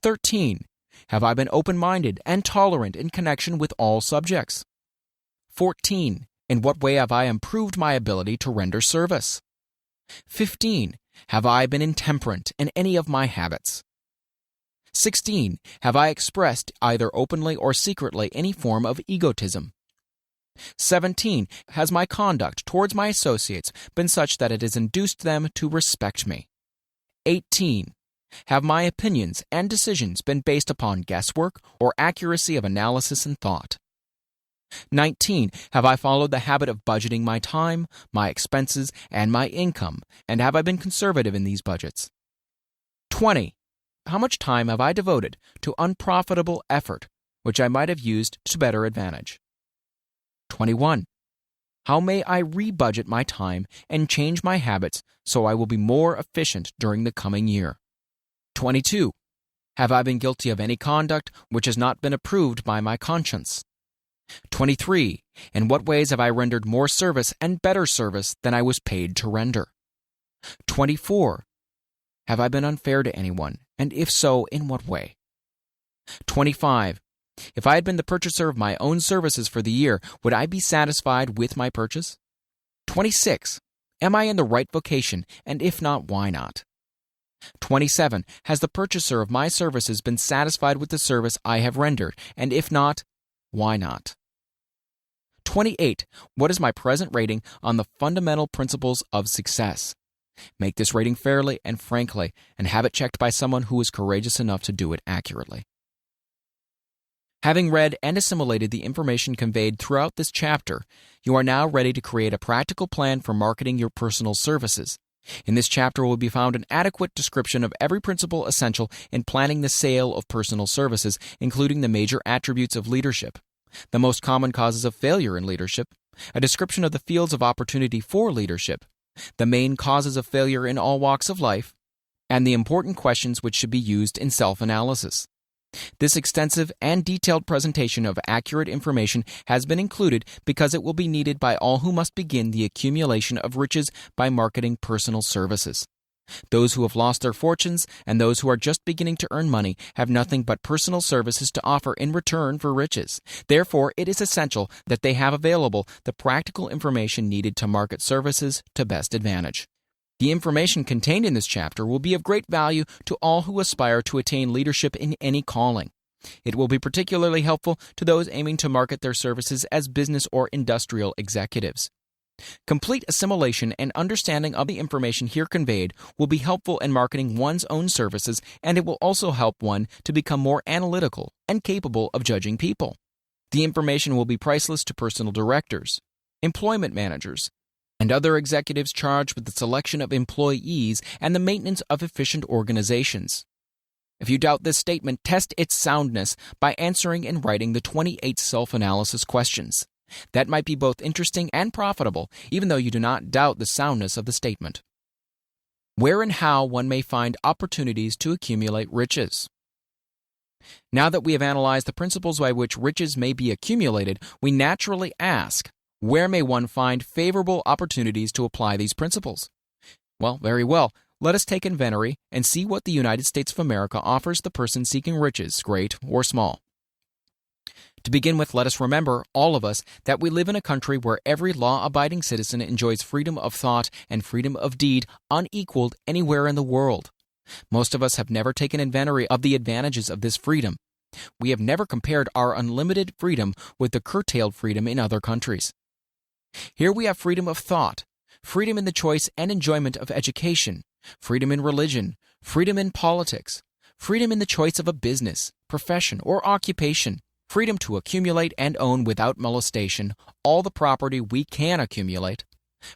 13. Have I been open-minded and tolerant in connection with all subjects? 14. In what way have I improved my ability to render service? 15. Have I been intemperate in any of my habits? 16. Have I expressed, either openly or secretly, any form of egotism? 17. Has my conduct towards my associates been such that it has induced them to respect me? 18. Have my opinions and decisions been based upon guesswork or accuracy of analysis and thought? 19. Have I followed the habit of budgeting my time, my expenses, and my income, and have I been conservative in these budgets? 20. How much time have I devoted to unprofitable effort, which I might have used to better advantage? 21. How may I rebudget my time and change my habits so I will be more efficient during the coming year? 22. Have I been guilty of any conduct which has not been approved by my conscience? 23. In what ways have I rendered more service and better service than I was paid to render? 24. Have I been unfair to anyone, and if so, in what way? 25. If I had been the purchaser of my own services for the year, would I be satisfied with my purchase? 26. Am I in the right vocation, and if not, why not? 27. Has the purchaser of my services been satisfied with the service I have rendered, and if not, why not? 28. What is my present rating on the fundamental principles of success? Make this rating fairly and frankly, and have it checked by someone who is courageous enough to do it accurately. Having read and assimilated the information conveyed throughout this chapter, you are now ready to create a practical plan for marketing your personal services. In this chapter will be found an adequate description of every principle essential in planning the sale of personal services, including the major attributes of leadership, the most common causes of failure in leadership, a description of the fields of opportunity for leadership, the main causes of failure in all walks of life, and the important questions which should be used in self-analysis. This extensive and detailed presentation of accurate information has been included because it will be needed by all who must begin the accumulation of riches by marketing personal services. Those who have lost their fortunes and those who are just beginning to earn money have nothing but personal services to offer in return for riches. Therefore, it is essential that they have available the practical information needed to market services to best advantage. The information contained in this chapter will be of great value to all who aspire to attain leadership in any calling. It will be particularly helpful to those aiming to market their services as business or industrial executives. Complete assimilation and understanding of the information here conveyed will be helpful in marketing one's own services, and it will also help one to become more analytical and capable of judging people. The information will be priceless to personal directors, employment managers, and other executives charged with the selection of employees and the maintenance of efficient organizations. If you doubt this statement, test its soundness by answering and writing the 28 self-analysis questions. That might be both interesting and profitable, even though you do not doubt the soundness of the statement. Where and how one may find opportunities to accumulate riches. Now that we have analyzed the principles by which riches may be accumulated, we naturally ask, where may one find favorable opportunities to apply these principles? Well, very well. Let us take inventory and see what the United States of America offers the person seeking riches, great or small. To begin with, let us remember, all of us, that we live in a country where every law-abiding citizen enjoys freedom of thought and freedom of deed unequaled anywhere in the world. Most of us have never taken inventory of the advantages of this freedom. We have never compared our unlimited freedom with the curtailed freedom in other countries. Here we have freedom of thought, freedom in the choice and enjoyment of education, freedom in religion, freedom in politics, freedom in the choice of a business, profession, or occupation, freedom to accumulate and own without molestation all the property we can accumulate,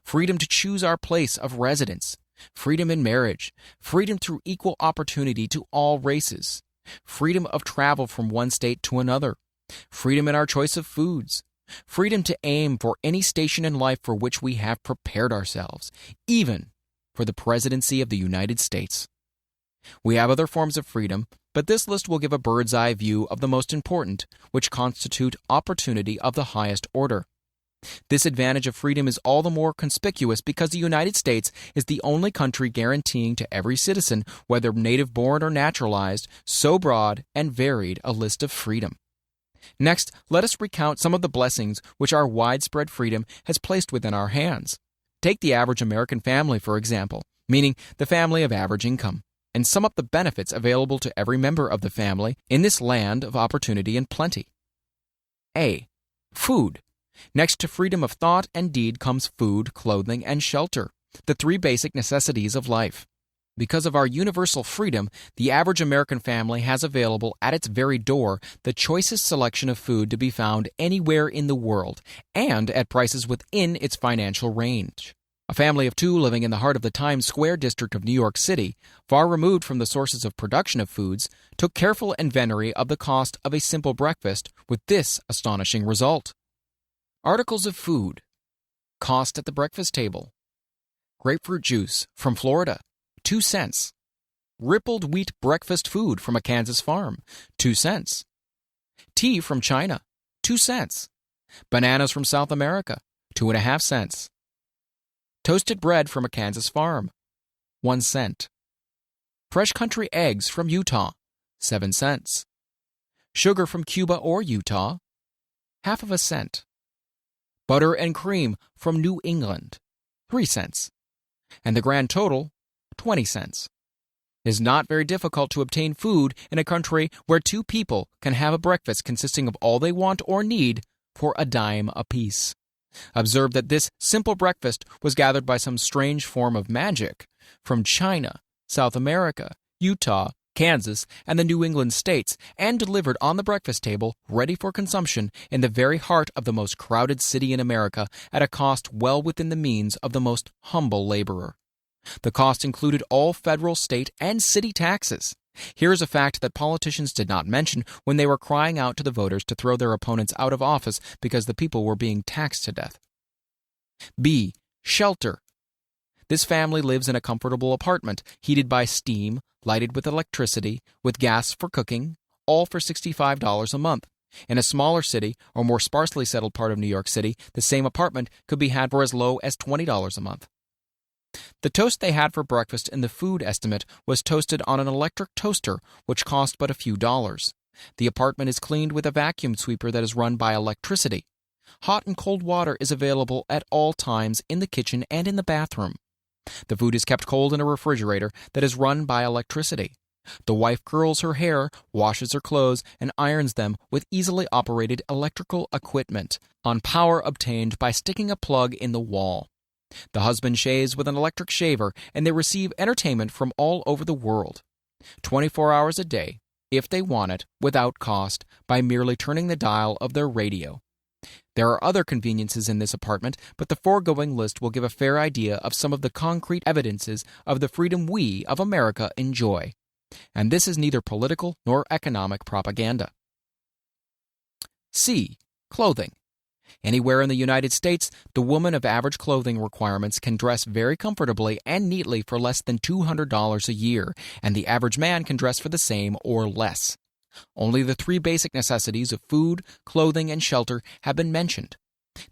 freedom to choose our place of residence, freedom in marriage, freedom through equal opportunity to all races, freedom of travel from one state to another, freedom in our choice of foods, freedom to aim for any station in life for which we have prepared ourselves, even for the presidency of the United States. We have other forms of freedom, but this list will give a bird's-eye view of the most important, which constitute opportunity of the highest order. This advantage of freedom is all the more conspicuous because the United States is the only country guaranteeing to every citizen, whether native-born or naturalized, so broad and varied a list of freedom. Next, let us recount some of the blessings which our widespread freedom has placed within our hands. Take the average American family, for example, meaning the family of average income, and sum up the benefits available to every member of the family in this land of opportunity and plenty. A. Food. Next to freedom of thought and deed comes food, clothing, and shelter, the three basic necessities of life. Because of our universal freedom, the average American family has available at its very door the choicest selection of food to be found anywhere in the world, and at prices within its financial range. A family of two living in the heart of the Times Square district of New York City, far removed from the sources of production of foods, took careful inventory of the cost of a simple breakfast with this astonishing result. Articles of food. Cost at the breakfast table. Grapefruit juice from Florida, 2 cents. Rippled wheat breakfast food from a Kansas farm, 2 cents. Tea from China, 2 cents. Bananas from South America, 2.5 cents. Toasted bread from a Kansas farm, 1 cent. Fresh country eggs from Utah, 7 cents. Sugar from Cuba or Utah, half of a cent. Butter and cream from New England, 3 cents. And the grand total, 20 cents. It is not very difficult to obtain food in a country where two people can have a breakfast consisting of all they want or need for a dime apiece. Observe that this simple breakfast was gathered by some strange form of magic from China, South America, Utah, Kansas, and the New England states, and delivered on the breakfast table, ready for consumption, in the very heart of the most crowded city in America, at a cost well within the means of the most humble laborer. The cost included all federal, state, and city taxes. Here is a fact that politicians did not mention when they were crying out to the voters to throw their opponents out of office because the people were being taxed to death. B. Shelter. This family lives in a comfortable apartment, heated by steam, lighted with electricity, with gas for cooking, all for $65 a month. In a smaller city or more sparsely settled part of New York City, the same apartment could be had for as low as $20 a month. The toast they had for breakfast in the food estimate was toasted on an electric toaster, which cost but a few dollars. The apartment is cleaned with a vacuum sweeper that is run by electricity. Hot and cold water is available at all times in the kitchen and in the bathroom. The food is kept cold in a refrigerator that is run by electricity. The wife curls her hair, washes her clothes, and irons them with easily operated electrical equipment on power obtained by sticking a plug in the wall. The husband shaves with an electric shaver, and they receive entertainment from all over the world. 24 hours a day, if they want it, without cost, by merely turning the dial of their radio. There are other conveniences in this apartment, but the foregoing list will give a fair idea of some of the concrete evidences of the freedom we of America enjoy. And this is neither political nor economic propaganda. C. Clothing. Anywhere in the United States, the woman of average clothing requirements can dress very comfortably and neatly for less than $200 a year, and the average man can dress for the same or less. Only the three basic necessities of food, clothing, and shelter have been mentioned.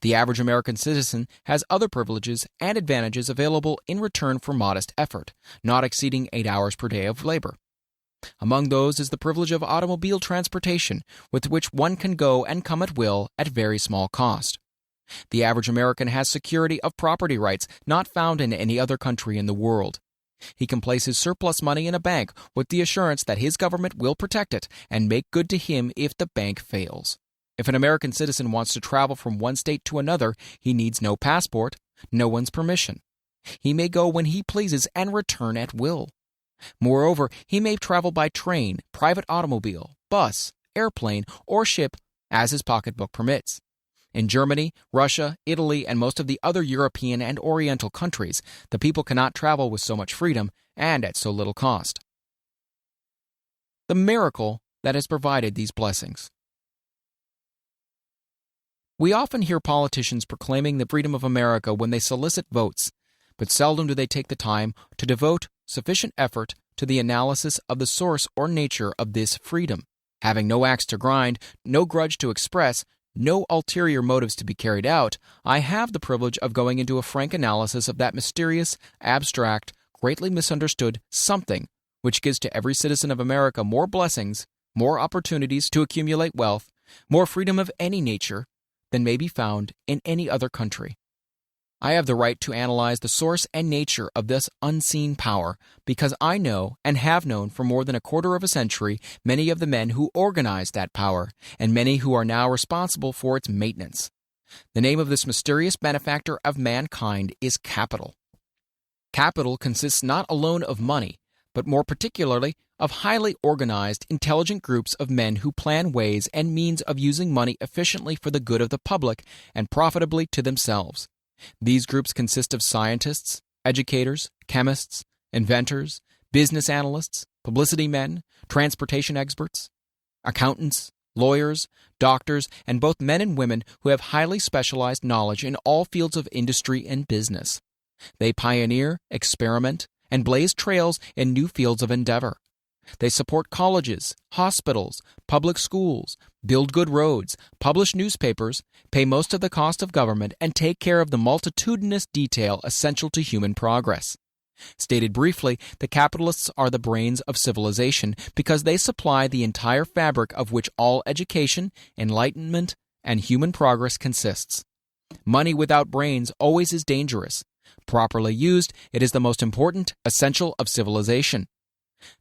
The average American citizen has other privileges and advantages available in return for modest effort, not exceeding 8 hours per day of labor. Among those is the privilege of automobile transportation, with which one can go and come at will at very small cost. The average American has security of property rights not found in any other country in the world. He can place his surplus money in a bank with the assurance that his government will protect it and make good to him if the bank fails. If an American citizen wants to travel from one state to another, he needs no passport, no one's permission. He may go when he pleases and return at will. Moreover, he may travel by train, private automobile, bus, airplane, or ship as his pocketbook permits. In Germany, Russia, Italy, and most of the other European and Oriental countries, the people cannot travel with so much freedom and at so little cost. The miracle that has provided these blessings. We often hear politicians proclaiming the freedom of America when they solicit votes, but seldom do they take the time to devote sufficient effort to the analysis of the source or nature of this freedom. Having no axe to grind, no grudge to express, no ulterior motives to be carried out, I have the privilege of going into a frank analysis of that mysterious, abstract, greatly misunderstood something which gives to every citizen of America more blessings, more opportunities to accumulate wealth, more freedom of any nature than may be found in any other country. I have the right to analyze the source and nature of this unseen power because I know and have known for more than a quarter of a century many of the men who organized that power and many who are now responsible for its maintenance. The name of this mysterious benefactor of mankind is capital. Capital consists not alone of money, but more particularly of highly organized, intelligent groups of men who plan ways and means of using money efficiently for the good of the public and profitably to themselves. These groups consist of scientists, educators, chemists, inventors, business analysts, publicity men, transportation experts, accountants, lawyers, doctors, and both men and women who have highly specialized knowledge in all fields of industry and business. They pioneer, experiment, and blaze trails in new fields of endeavor. They support colleges, hospitals, public schools, build good roads, publish newspapers, pay most of the cost of government, and take care of the multitudinous detail essential to human progress. Stated briefly, the capitalists are the brains of civilization because they supply the entire fabric of which all education, enlightenment, and human progress consists. Money without brains always is dangerous. Properly used, it is the most important essential of civilization.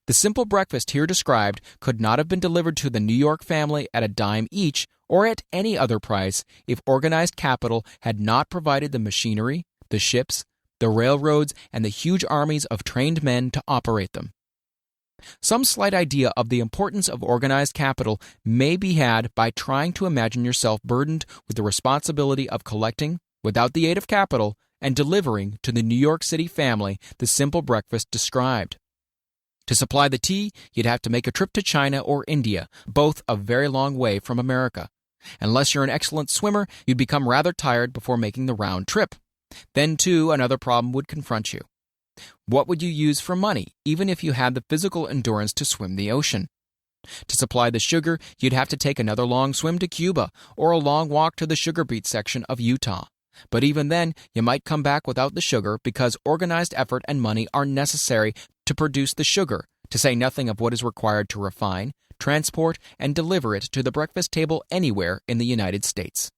The simple breakfast here described could not have been delivered to the New York family at a dime each or at any other price if organized capital had not provided the machinery, the ships, the railroads, and the huge armies of trained men to operate them. Some slight idea of the importance of organized capital may be had by trying to imagine yourself burdened with the responsibility of collecting, without the aid of capital, and delivering to the New York City family the simple breakfast described. To supply the tea, you'd have to make a trip to China or India, both a very long way from America. Unless you're an excellent swimmer, you'd become rather tired before making the round trip. Then, too, another problem would confront you. What would you use for money, even if you had the physical endurance to swim the ocean? To supply the sugar, you'd have to take another long swim to Cuba or a long walk to the sugar beet section of Utah. But even then, you might come back without the sugar because organized effort and money are necessary to produce the sugar, to say nothing of what is required to refine, transport, and deliver it to the breakfast table anywhere in the United States.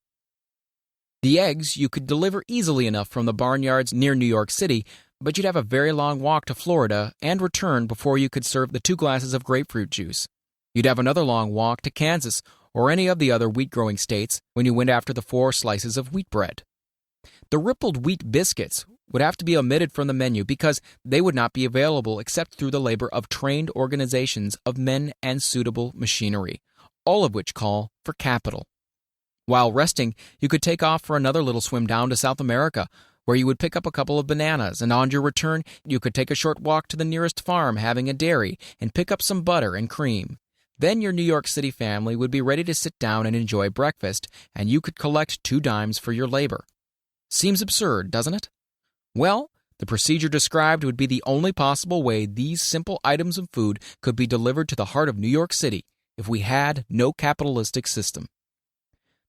The eggs you could deliver easily enough from the barnyards near New York City, but you'd have a very long walk to Florida and return before you could serve the 2 glasses of grapefruit juice. You'd have another long walk to Kansas or any of the other wheat-growing states when you went after the 4 slices of wheat bread. The rippled wheat biscuits would have to be omitted from the menu because they would not be available except through the labor of trained organizations of men and suitable machinery, all of which call for capital. While resting, you could take off for another little swim down to South America, where you would pick up a couple of bananas, and on your return, you could take a short walk to the nearest farm having a dairy and pick up some butter and cream. Then your New York City family would be ready to sit down and enjoy breakfast, and you could collect 2 dimes for your labor. Seems absurd, doesn't it? Well, the procedure described would be the only possible way these simple items of food could be delivered to the heart of New York City if we had no capitalistic system.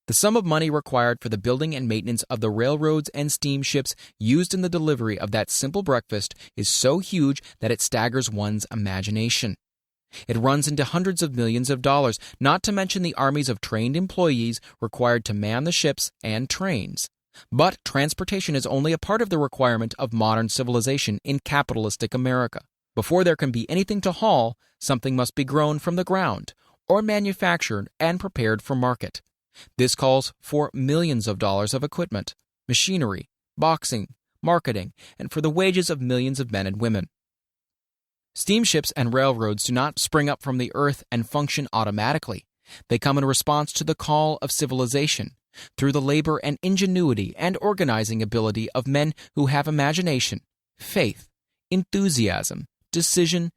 The sum of money required for the building and maintenance of the railroads and steamships used in the delivery of that simple breakfast is so huge that it staggers one's imagination. It runs into hundreds of millions of dollars, not to mention the armies of trained employees required to man the ships and trains. But transportation is only a part of the requirement of modern civilization in capitalistic America. Before there can be anything to haul, something must be grown from the ground, or manufactured and prepared for market. This calls for millions of dollars of equipment, machinery, boxing, marketing, and for the wages of millions of men and women. Steamships and railroads do not spring up from the earth and function automatically. They come in response to the call of civilization, through the labor and ingenuity and organizing ability of men who have imagination, faith, enthusiasm, decision,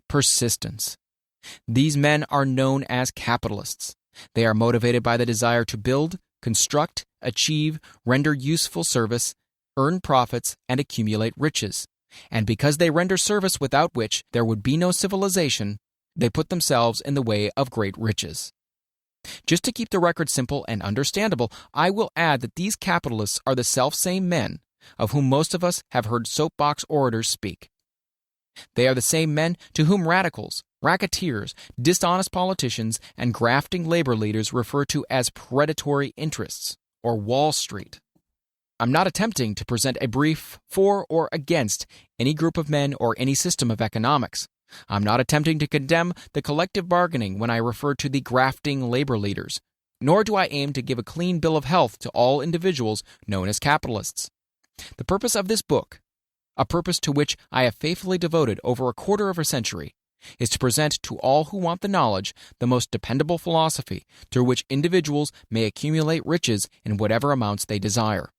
persistence. These men are known as capitalists. They are motivated by the desire to build, construct, achieve, render useful service, earn profits, and accumulate riches. And because they render service without which there would be no civilization, they put themselves in the way of great riches. Just to keep the record simple and understandable, I will add that these capitalists are the selfsame men of whom most of us have heard soapbox orators speak. They are the same men to whom radicals, racketeers, dishonest politicians, and grafting labor leaders refer to as predatory interests, or Wall Street. I'm not attempting to present a brief for or against any group of men or any system of economics. I'm not attempting to condemn the collective bargaining when I refer to the grafting labor leaders, nor do I aim to give a clean bill of health to all individuals known as capitalists. The purpose of this book, a purpose to which I have faithfully devoted over a quarter of a century, is to present to all who want the knowledge the most dependable philosophy through which individuals may accumulate riches in whatever amounts they desire.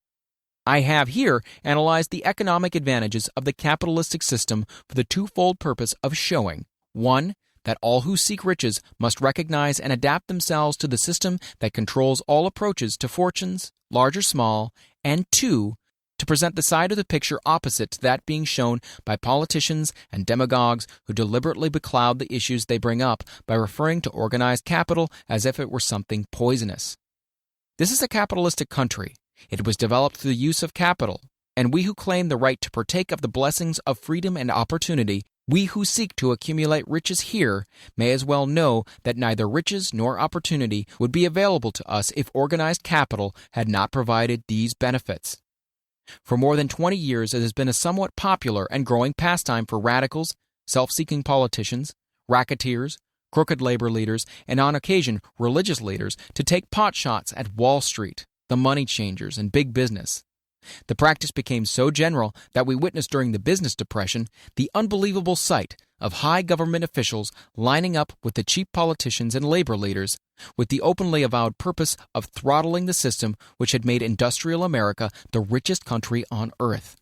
I have here analyzed the economic advantages of the capitalistic system for the twofold purpose of showing, 1, that all who seek riches must recognize and adapt themselves to the system that controls all approaches to fortunes, large or small, and 2, to present the side of the picture opposite to that being shown by politicians and demagogues who deliberately becloud the issues they bring up by referring to organized capital as if it were something poisonous. This is a capitalistic country. It was developed through the use of capital, and we who claim the right to partake of the blessings of freedom and opportunity, we who seek to accumulate riches here, may as well know that neither riches nor opportunity would be available to us if organized capital had not provided these benefits. For more than 20 years, it has been a somewhat popular and growing pastime for radicals, self-seeking politicians, racketeers, crooked labor leaders, and on occasion religious leaders to take pot shots at Wall Street, the money changers, and big business. The practice became so general that we witnessed during the business depression the unbelievable sight of high government officials lining up with the cheap politicians and labor leaders with the openly avowed purpose of throttling the system which had made industrial America the richest country on earth.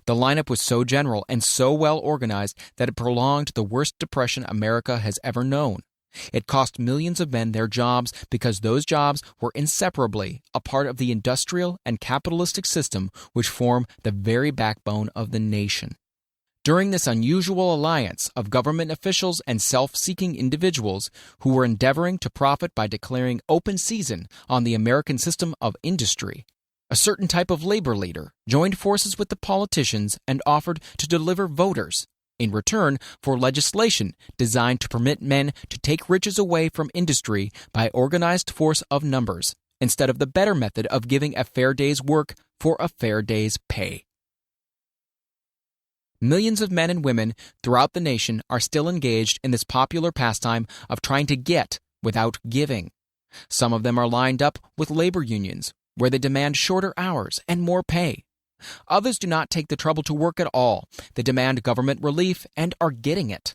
The lineup was so general and so well organized that it prolonged the worst depression America has ever known. It cost millions of men their jobs because those jobs were inseparably a part of the industrial and capitalistic system which form the very backbone of the nation. During this unusual alliance of government officials and self-seeking individuals who were endeavoring to profit by declaring open season on the American system of industry, a certain type of labor leader joined forces with the politicians and offered to deliver voters in return for legislation designed to permit men to take riches away from industry by organized force of numbers, instead of the better method of giving a fair day's work for a fair day's pay. Millions of men and women throughout the nation are still engaged in this popular pastime of trying to get without giving. Some of them are lined up with labor unions, where they demand shorter hours and more pay. Others do not take the trouble to work at all. They demand government relief and are getting it.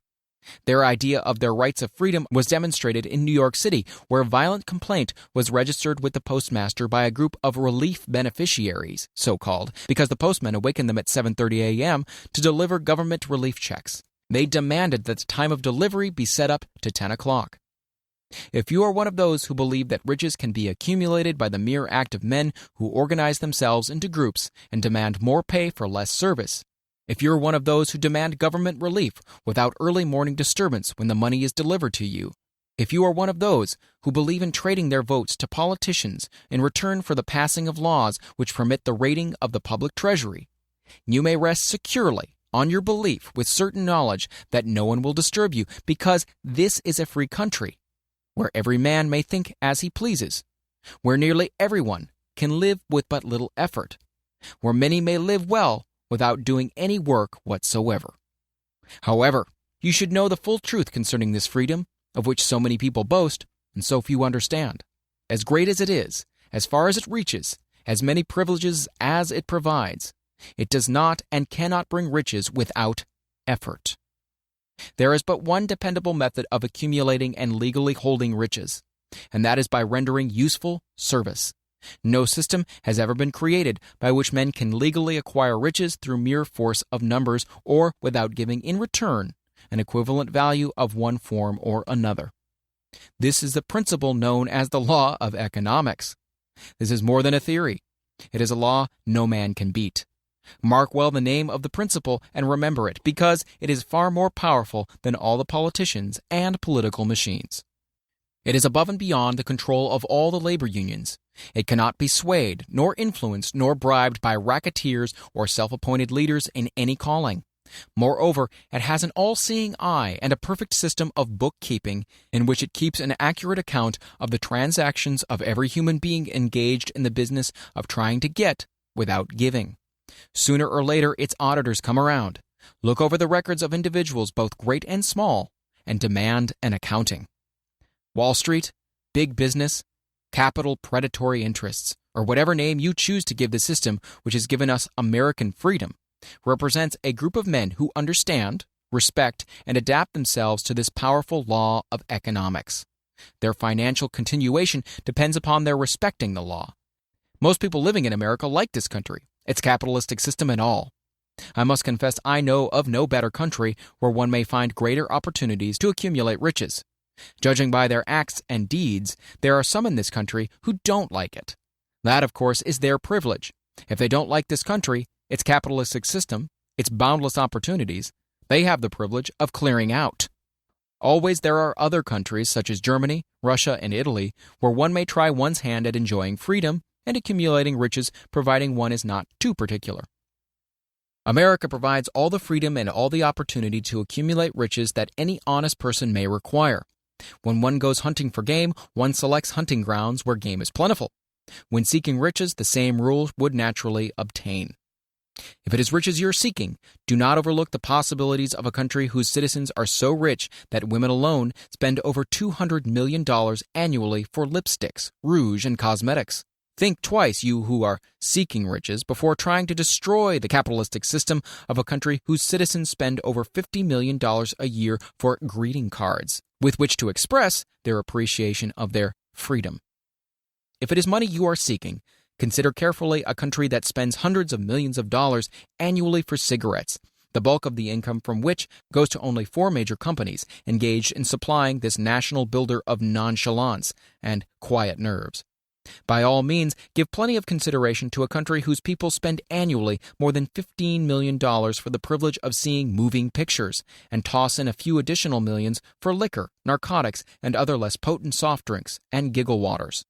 Their idea of their rights of freedom was demonstrated in New York City, where a violent complaint was registered with the postmaster by a group of relief beneficiaries, so-called, because the postman awakened them at 7:30 a.m. to deliver government relief checks. They demanded that the time of delivery be set up to 10 o'clock. If you are one of those who believe that riches can be accumulated by the mere act of men who organize themselves into groups and demand more pay for less service, if you're one of those who demand government relief without early morning disturbance when the money is delivered to you, if you are one of those who believe in trading their votes to politicians in return for the passing of laws which permit the raiding of the public treasury, you may rest securely on your belief with certain knowledge that no one will disturb you, because this is a free country, where every man may think as he pleases, where nearly everyone can live with but little effort, where many may live well without doing any work whatsoever. However, you should know the full truth concerning this freedom, of which so many people boast and so few understand. As great as it is, as far as it reaches, as many privileges as it provides, it does not and cannot bring riches without effort. There is but one dependable method of accumulating and legally holding riches, and that is by rendering useful service. No system has ever been created by which men can legally acquire riches through mere force of numbers or without giving in return an equivalent value of one form or another. This is the principle known as the law of economics. This is more than a theory. It is a law no man can beat. Mark well the name of the principle and remember it, because it is far more powerful than all the politicians and political machines. It is above and beyond the control of all the labor unions. It cannot be swayed, nor influenced, nor bribed by racketeers or self-appointed leaders in any calling. Moreover, it has an all-seeing eye and a perfect system of bookkeeping in which it keeps an accurate account of the transactions of every human being engaged in the business of trying to get without giving. Sooner or later, its auditors come around, look over the records of individuals both great and small, and demand an accounting. Wall Street, big business, capital predatory interests, or whatever name you choose to give the system which has given us American freedom, represents a group of men who understand, respect, and adapt themselves to this powerful law of economics. Their financial continuation depends upon their respecting the law. Most people living in America like this country, its capitalistic system and all. I must confess I know of no better country where one may find greater opportunities to accumulate riches. Judging by their acts and deeds, there are some in this country who don't like it. That, of course, is their privilege. If they don't like this country, its capitalistic system, its boundless opportunities, they have the privilege of clearing out. Always there are other countries, such as Germany, Russia, and Italy, where one may try one's hand at enjoying freedom and accumulating riches, providing one is not too particular. America provides all the freedom and all the opportunity to accumulate riches that any honest person may require. When one goes hunting for game, one selects hunting grounds where game is plentiful. When seeking riches, the same rules would naturally obtain. If it is riches you're seeking, do not overlook the possibilities of a country whose citizens are so rich that women alone spend over $200 million annually for lipsticks, rouge, and cosmetics. Think twice, you who are seeking riches, before trying to destroy the capitalistic system of a country whose citizens spend over $50 million a year for greeting cards, with which to express their appreciation of their freedom. If it is money you are seeking, consider carefully a country that spends hundreds of millions of dollars annually for cigarettes, the bulk of the income from which goes to only 4 major companies engaged in supplying this national builder of nonchalance and quiet nerves. By all means, give plenty of consideration to a country whose people spend annually more than $15 million for the privilege of seeing moving pictures, and toss in a few additional millions for liquor, narcotics, and other less potent soft drinks and giggle waters.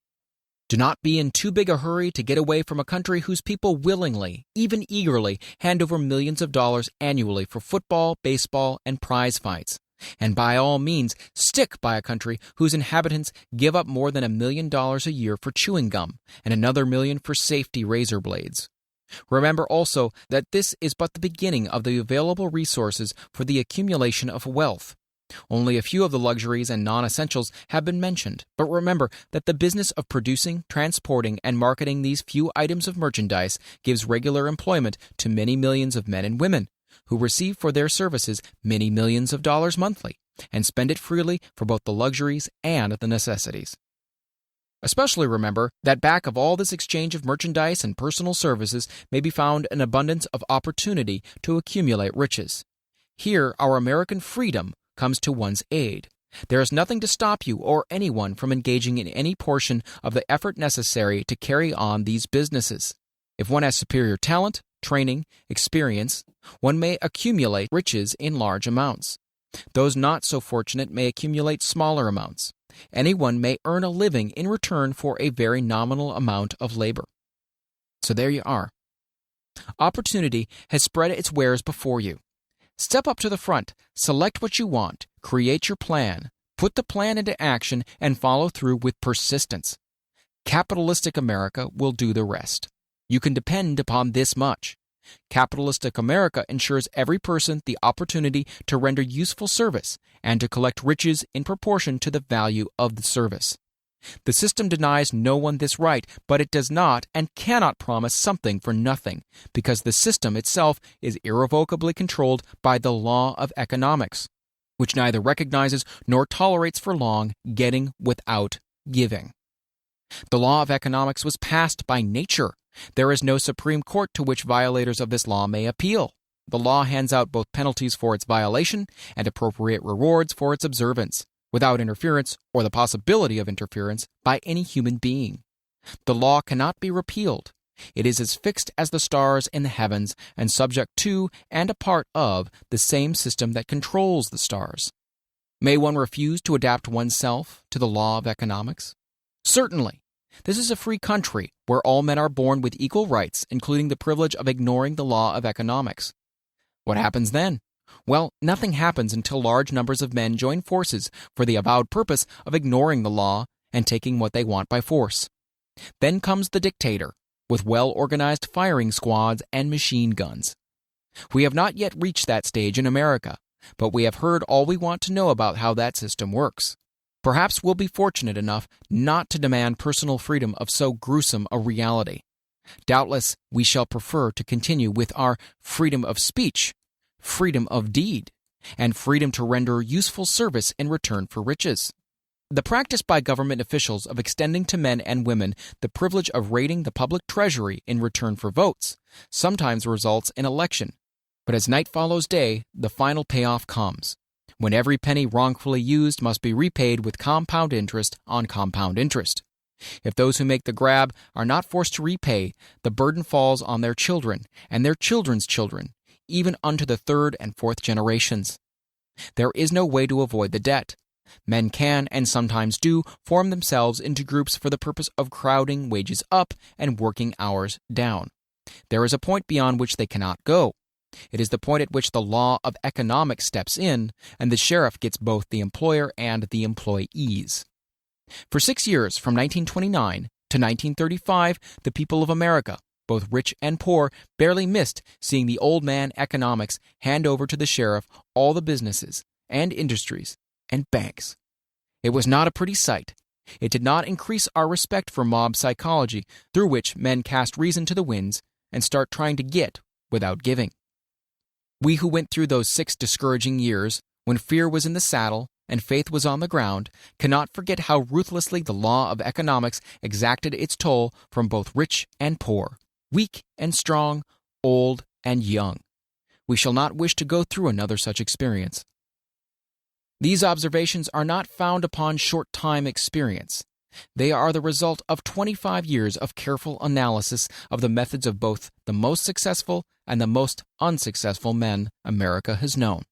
Do not be in too big a hurry to get away from a country whose people willingly, even eagerly, hand over millions of dollars annually for football, baseball, and prize fights. And by all means, stick by a country whose inhabitants give up more than $1 million a year for chewing gum and another $1 million for safety razor blades. Remember also that this is but the beginning of the available resources for the accumulation of wealth. Only a few of the luxuries and non-essentials have been mentioned, but remember that the business of producing, transporting, and marketing these few items of merchandise gives regular employment to many millions of men and women, who receive for their services many millions of dollars monthly, and spend it freely for both the luxuries and the necessities. Especially remember that back of all this exchange of merchandise and personal services may be found an abundance of opportunity to accumulate riches. Here our American freedom comes to one's aid. There is nothing to stop you or anyone from engaging in any portion of the effort necessary to carry on these businesses. If one has superior talent, training, experience, one may accumulate riches in large amounts. Those not so fortunate may accumulate smaller amounts. Anyone may earn a living in return for a very nominal amount of labor. So there you are. Opportunity has spread its wares before you. Step up to the front, select what you want, create your plan, put the plan into action, and follow through with persistence. Capitalistic America will do the rest. You can depend upon this much. Capitalistic America ensures every person the opportunity to render useful service and to collect riches in proportion to the value of the service. The system denies no one this right, but it does not and cannot promise something for nothing, because the system itself is irrevocably controlled by the law of economics, which neither recognizes nor tolerates for long getting without giving. The law of economics was passed by nature. There is no Supreme Court to which violators of this law may appeal. The law hands out both penalties for its violation and appropriate rewards for its observance, without interference or the possibility of interference by any human being. The law cannot be repealed. It is as fixed as the stars in the heavens and subject to and a part of the same system that controls the stars. May one refuse to adapt oneself to the law of economics? Certainly. This is a free country where all men are born with equal rights, including the privilege of ignoring the law of economics. What happens then? Well, nothing happens until large numbers of men join forces for the avowed purpose of ignoring the law and taking what they want by force. Then comes the dictator, with well-organized firing squads and machine guns. We have not yet reached that stage in America, but we have heard all we want to know about how that system works. Perhaps we'll be fortunate enough not to demand personal freedom of so gruesome a reality. Doubtless, we shall prefer to continue with our freedom of speech, freedom of deed, and freedom to render useful service in return for riches. The practice by government officials of extending to men and women the privilege of raiding the public treasury in return for votes sometimes results in election. But as night follows day, the final payoff comes, when every penny wrongfully used must be repaid with compound interest on compound interest. If those who make the grab are not forced to repay, the burden falls on their children and their children's children, even unto the third and fourth generations. There is no way to avoid the debt. Men can, and sometimes do, form themselves into groups for the purpose of crowding wages up and working hours down. There is a point beyond which they cannot go. It is the point at which the law of economics steps in, and the sheriff gets both the employer and the employees. For 6 years, from 1929 to 1935, the people of America, both rich and poor, barely missed seeing the old man economics hand over to the sheriff all the businesses and industries and banks. It was not a pretty sight. It did not increase our respect for mob psychology, through which men cast reason to the winds and start trying to get without giving. We who went through those 6 discouraging years, when fear was in the saddle and faith was on the ground, cannot forget how ruthlessly the law of economics exacted its toll from both rich and poor, weak and strong, old and young. We shall not wish to go through another such experience. These observations are not found upon short-time experience. They are the result of 25 years of careful analysis of the methods of both the most successful and the most unsuccessful men America has known.